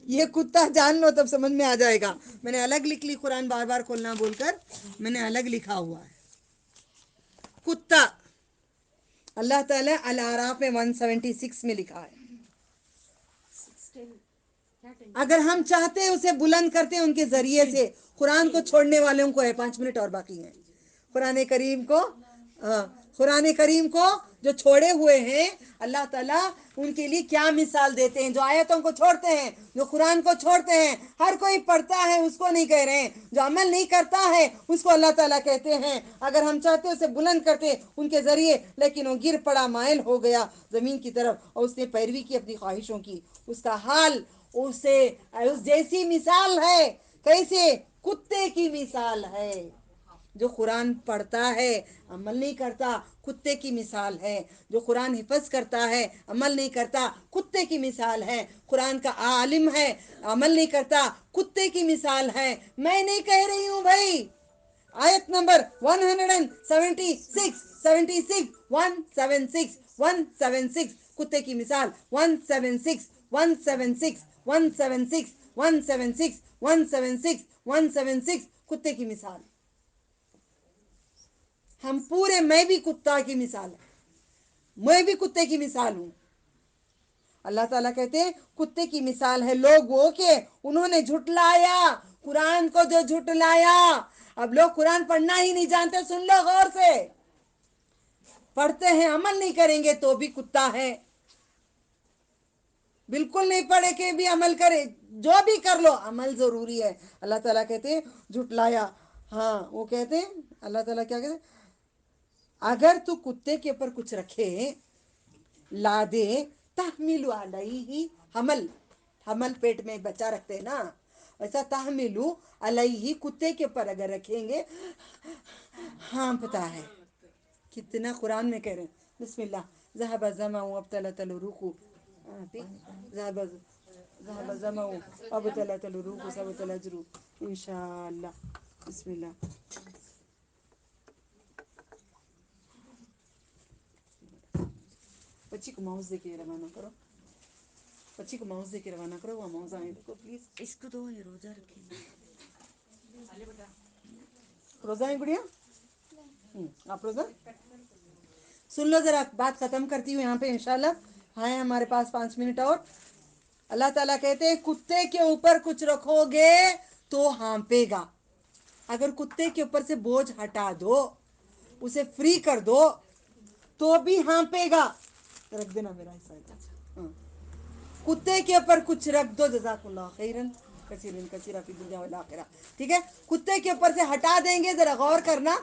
یہ کتا جان لو تب سمجھ میں آ جائے گا. میں نے الگ لکھ لی، قرآن بار بار کھولنا بول کر میں نے الگ لکھا ہوا ہے. کتا اللہ تعالیٰ الاعراف میں 176 میں لکھا ہے. اگر ہم چاہتے ہیں اسے بلند کرتے ہیں ان کے ذریعے سے. قرآن کو چھوڑنے والوں کو ہے 5 منٹ اور باقی ہیں. قرآن کریم کو جو چھوڑے ہوئے ہیں اللہ تعالیٰ ان کے لیے کیا مثال دیتے ہیں. جو آیتوں کو چھوڑتے ہیں، جو قرآن کو چھوڑتے ہیں، ہر کوئی پڑھتا ہے اس کو نہیں کہہ رہے ہیں، جو عمل نہیں کرتا ہے اس کو اللہ تعالیٰ کہتے ہیں اگر ہم چاہتے اسے بلند کرتے ان کے ذریعے، لیکن وہ گر پڑا، مائل ہو گیا زمین کی طرف اور اس نے پیروی کی اپنی خواہشوں کی. اس کا حال اسے اس جیسی مثال ہے. کیسے؟ کتے کی مثال ہے. جو قرآن پڑھتا ہے عمل نہیں کرتا، کتے کی مثال ہے. جو قرآن حفظ کرتا ہے عمل نہیں کرتا، کتے کی مثال ہے. قرآن کا عالم ہے، عمل نہیں کرتا، کتے کی مثال ہے. میں نہیں کہہ رہی ہوں بھائی. آیت نمبر 176 کتے کی مثال. 176 کتے کی مثال. ہم پورے، میں بھی کتا کی مثال ہے، میں بھی کتے کی مثال ہوں. اللہ تعالیٰ کہتے ہیں کتے کی مثال ہے لوگوں کے انہوں نے جھٹلایا قرآن کو. جو جھٹلایا، اب لوگ قرآن پڑھنا ہی نہیں جانتے. سن لو غور سے، پڑھتے ہیں عمل نہیں کریں گے تو بھی کتا ہے. بالکل نہیں پڑھے کہ بھی عمل کرے، جو بھی کر لو عمل ضروری ہے. اللہ تعالیٰ کہتے ہیں جھٹلایا. ہاں وہ کہتے ہیں اللہ تعالیٰ کیا کہتے ہیں، اگر تو کتے کے اوپر کچھ رکھے لا دے تحمل علیہ حمل پیٹ میں بچہ رکھتے ہیں نا، ایسا تحمل علیہ کتے کے اوپر اگر رکھیں گے ہانپتا ہے. کتنا قرآن میں کہہ رہے ہیں. بسم اللہ. ذهب الظمأ وابتلت العروق ذهب الظمأ وابتلت العروق ثبت الاجر انشاءاللہ. بسم اللہ. بچی کو ماؤس دے کے روانہ کرو، بچی کو ماؤس دے کے روانہ کرو. وہ ماؤس آئیں کو پلیز. اس کو تو یہ روزہ رکھے روزہ ہے گڑیا. آپ روزہ سن لو ذرا، بات ختم کرتی ہوں یہاں پہ انشاءاللہ. ہیں ہمارے پاس 5 منٹ اور. اللہ تعالیٰ کہتے ہیں کتے کے اوپر کچھ رکھو گے تو ہانپے گا. اگر کتے کے اوپر سے بوجھ ہٹا دو، اسے فری کر دو تو بھی ہانپے گا. رکھ دینا میرا حصہ. ہاں، کتے کے اوپر کچھ رکھ دو. جزاک اللہ خیرن کثیرن کثیرا فی الدنیا والآخرہ. ٹھیک ہے، کتے کے اوپر سے ہٹا دیں گے. ذرا غور کرنا،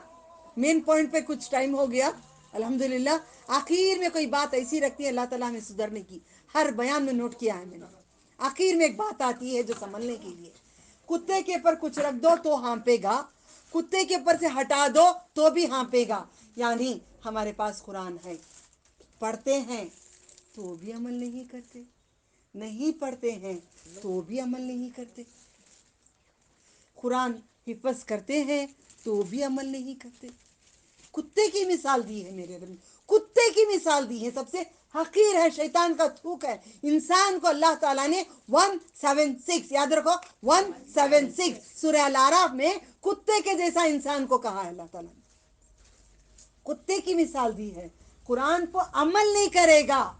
مین پوائنٹ پہ کچھ ٹائم ہو گیا الحمدللہ. آخر میں کوئی بات ایسی رکھتی ہے اللہ تعالیٰ ہمیں سدھرنے کی. ہر بیان میں نوٹ کیا ہے میں نے. آخر میں ایک بات آتی ہے جو سنبھلنے کے لیے. کتے کے اوپر کچھ رکھ دو تو ہانپے گا، کتے کے اوپر سے ہٹا دو تو بھی ہانپے گا. یعنی ہمارے پاس قرآن ہے، پڑھتے ہیں تو بھی عمل نہیں کرتے، نہیں پڑھتے ہیں تو بھی عمل نہیں کرتے. قرآن حفظ کرتے ہیں تو بھی عمل نہیں کرتے. کتے کی مثال دی ہے میرے رب نے، کتے کی مثال دی ہے. سب سے حقیر ہے، شیطان کا تھوک ہے. انسان کو اللہ تعالیٰ نے 176 یاد رکھو، 176 سورہ الاعراف میں کتے کے جیسا انسان کو کہا ہے اللہ تعالیٰ نے. کتے کی مثال دی ہے. قرآن کو عمل نہیں کرے گا،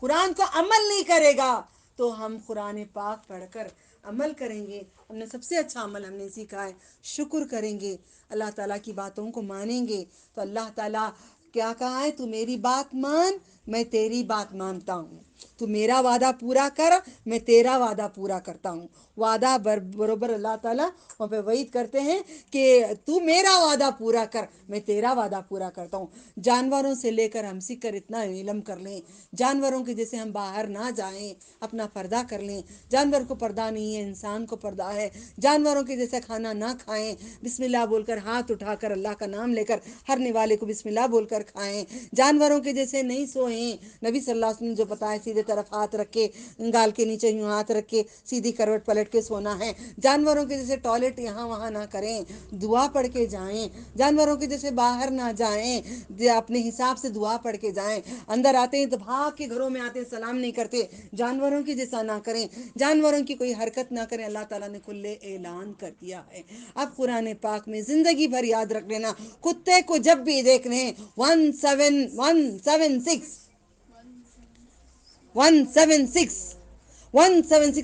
قرآن کو عمل نہیں کرے گا تو ہم قرآن پاک پڑھ کر عمل کریں گے. ہم نے سب سے اچھا عمل ہم نے سیکھا ہے شکر کریں گے، اللہ تعالیٰ کی باتوں کو مانیں گے. تو اللہ تعالیٰ کیا کہا ہے، تو میری بات مان میں تیری بات مانتا ہوں، تو میرا وعدہ پورا کر، میں تیرا وعدہ پورا کرتا ہوں۔ وعدہ برابر اللہ تعالیٰ وہاں پہ وعید کرتے ہیں کہ تو میرا وعدہ پورا کر، میں تیرا وعدہ پورا کرتا ہوں۔ جانوروں سے لے کر ہم سیکھ کر اتنا علم کر لیں، جانوروں کے جیسے ہم باہر نہ جائیں، اپنا پردہ کر لیں۔ جانور کو پردہ نہیں ہے، انسان کو پردہ ہے۔ جانوروں کے جیسے کھانا نہ کھائیں، بسم اللہ بول کر، ہاتھ اٹھا کر اللہ کا نام لے کر، ہر نوالے کو بسم اللہ بول کر کھائیں۔ جانوروں کے جیسے نہیں سوئیں، نبی صلی اللہ علیہ وسلم نے جو بتایا سیدھے طرف ہاتھ رکھ کے، گال کے نیچے یوں ہاتھ رکھ کے سیدھی کروٹ پلٹ کے سونا ہے۔ جانوروں کے جیسے ٹوائلٹ یہاں وہاں نہ کریں، دعا پڑھ کے جائیں۔ جانوروں کے جیسے باہر نہ جائیں، اپنے حساب سے دعا پڑھ کے جائیں۔ اندر آتے ہیں تو بھاگ کے گھروں میں آتے ہیں، سلام نہیں کرتے۔ جانوروں کی جیسا نہ کریں، جانوروں کی کوئی حرکت نہ کریں، اللہ تعالیٰ نے کھلے اعلان کر دیا ہے۔ اب قرآن پاک میں زندگی بھر یاد رکھ لینا، کتے کو جب بھی دیکھ رہے ہیں 176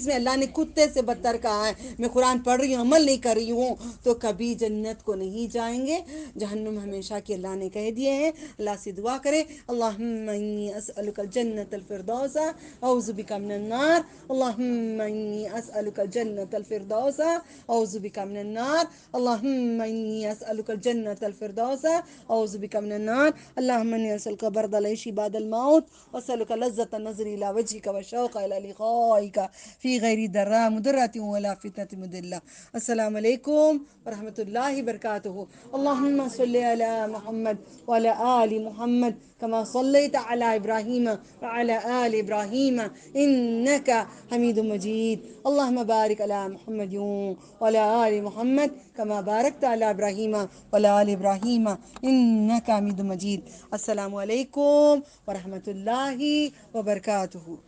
میں اللہ نے کتے سے بدتر کہا ہے۔ میں قرآن پڑھ رہی ہوں، عمل نہیں کر رہی ہوں تو کبھی جنت کو نہیں جائیں گے، جہنم ہمیشہ کے اللہ نے کہہ دیے ہیں۔ اللہ سے دعا کرے، اللہم انی اسألک الجنت الفردوس اعوذ بک من النار، اللہم انی اسألک الجنت الفردوس اعوذ بک من النار، اللہم انی اسألک الجنت الفردوس اعوذ بک من النار، اللہم انی اسألک برد العیش بعد الموت، واسألک لذة النظر الى وجهک والشوق الى لقائک فی غیر ضراء مضرۃ ولا فتنة مضلہ۔ السلام علیکم ورحمۃ اللہ وبرکاتہ۔ اللہم صلی علی محمد وعلی آل محمد كما صليت على إبراهيم وعلى آل إبراهيم إنك حميد مجيد، اللهم بارك على محمد وعلى آل محمد كما باركت على إبراهيم وعلى آل إبراهيم إنك حميد مجيد۔ السلام علیکم ورحمۃ اللہ وبرکاتہ۔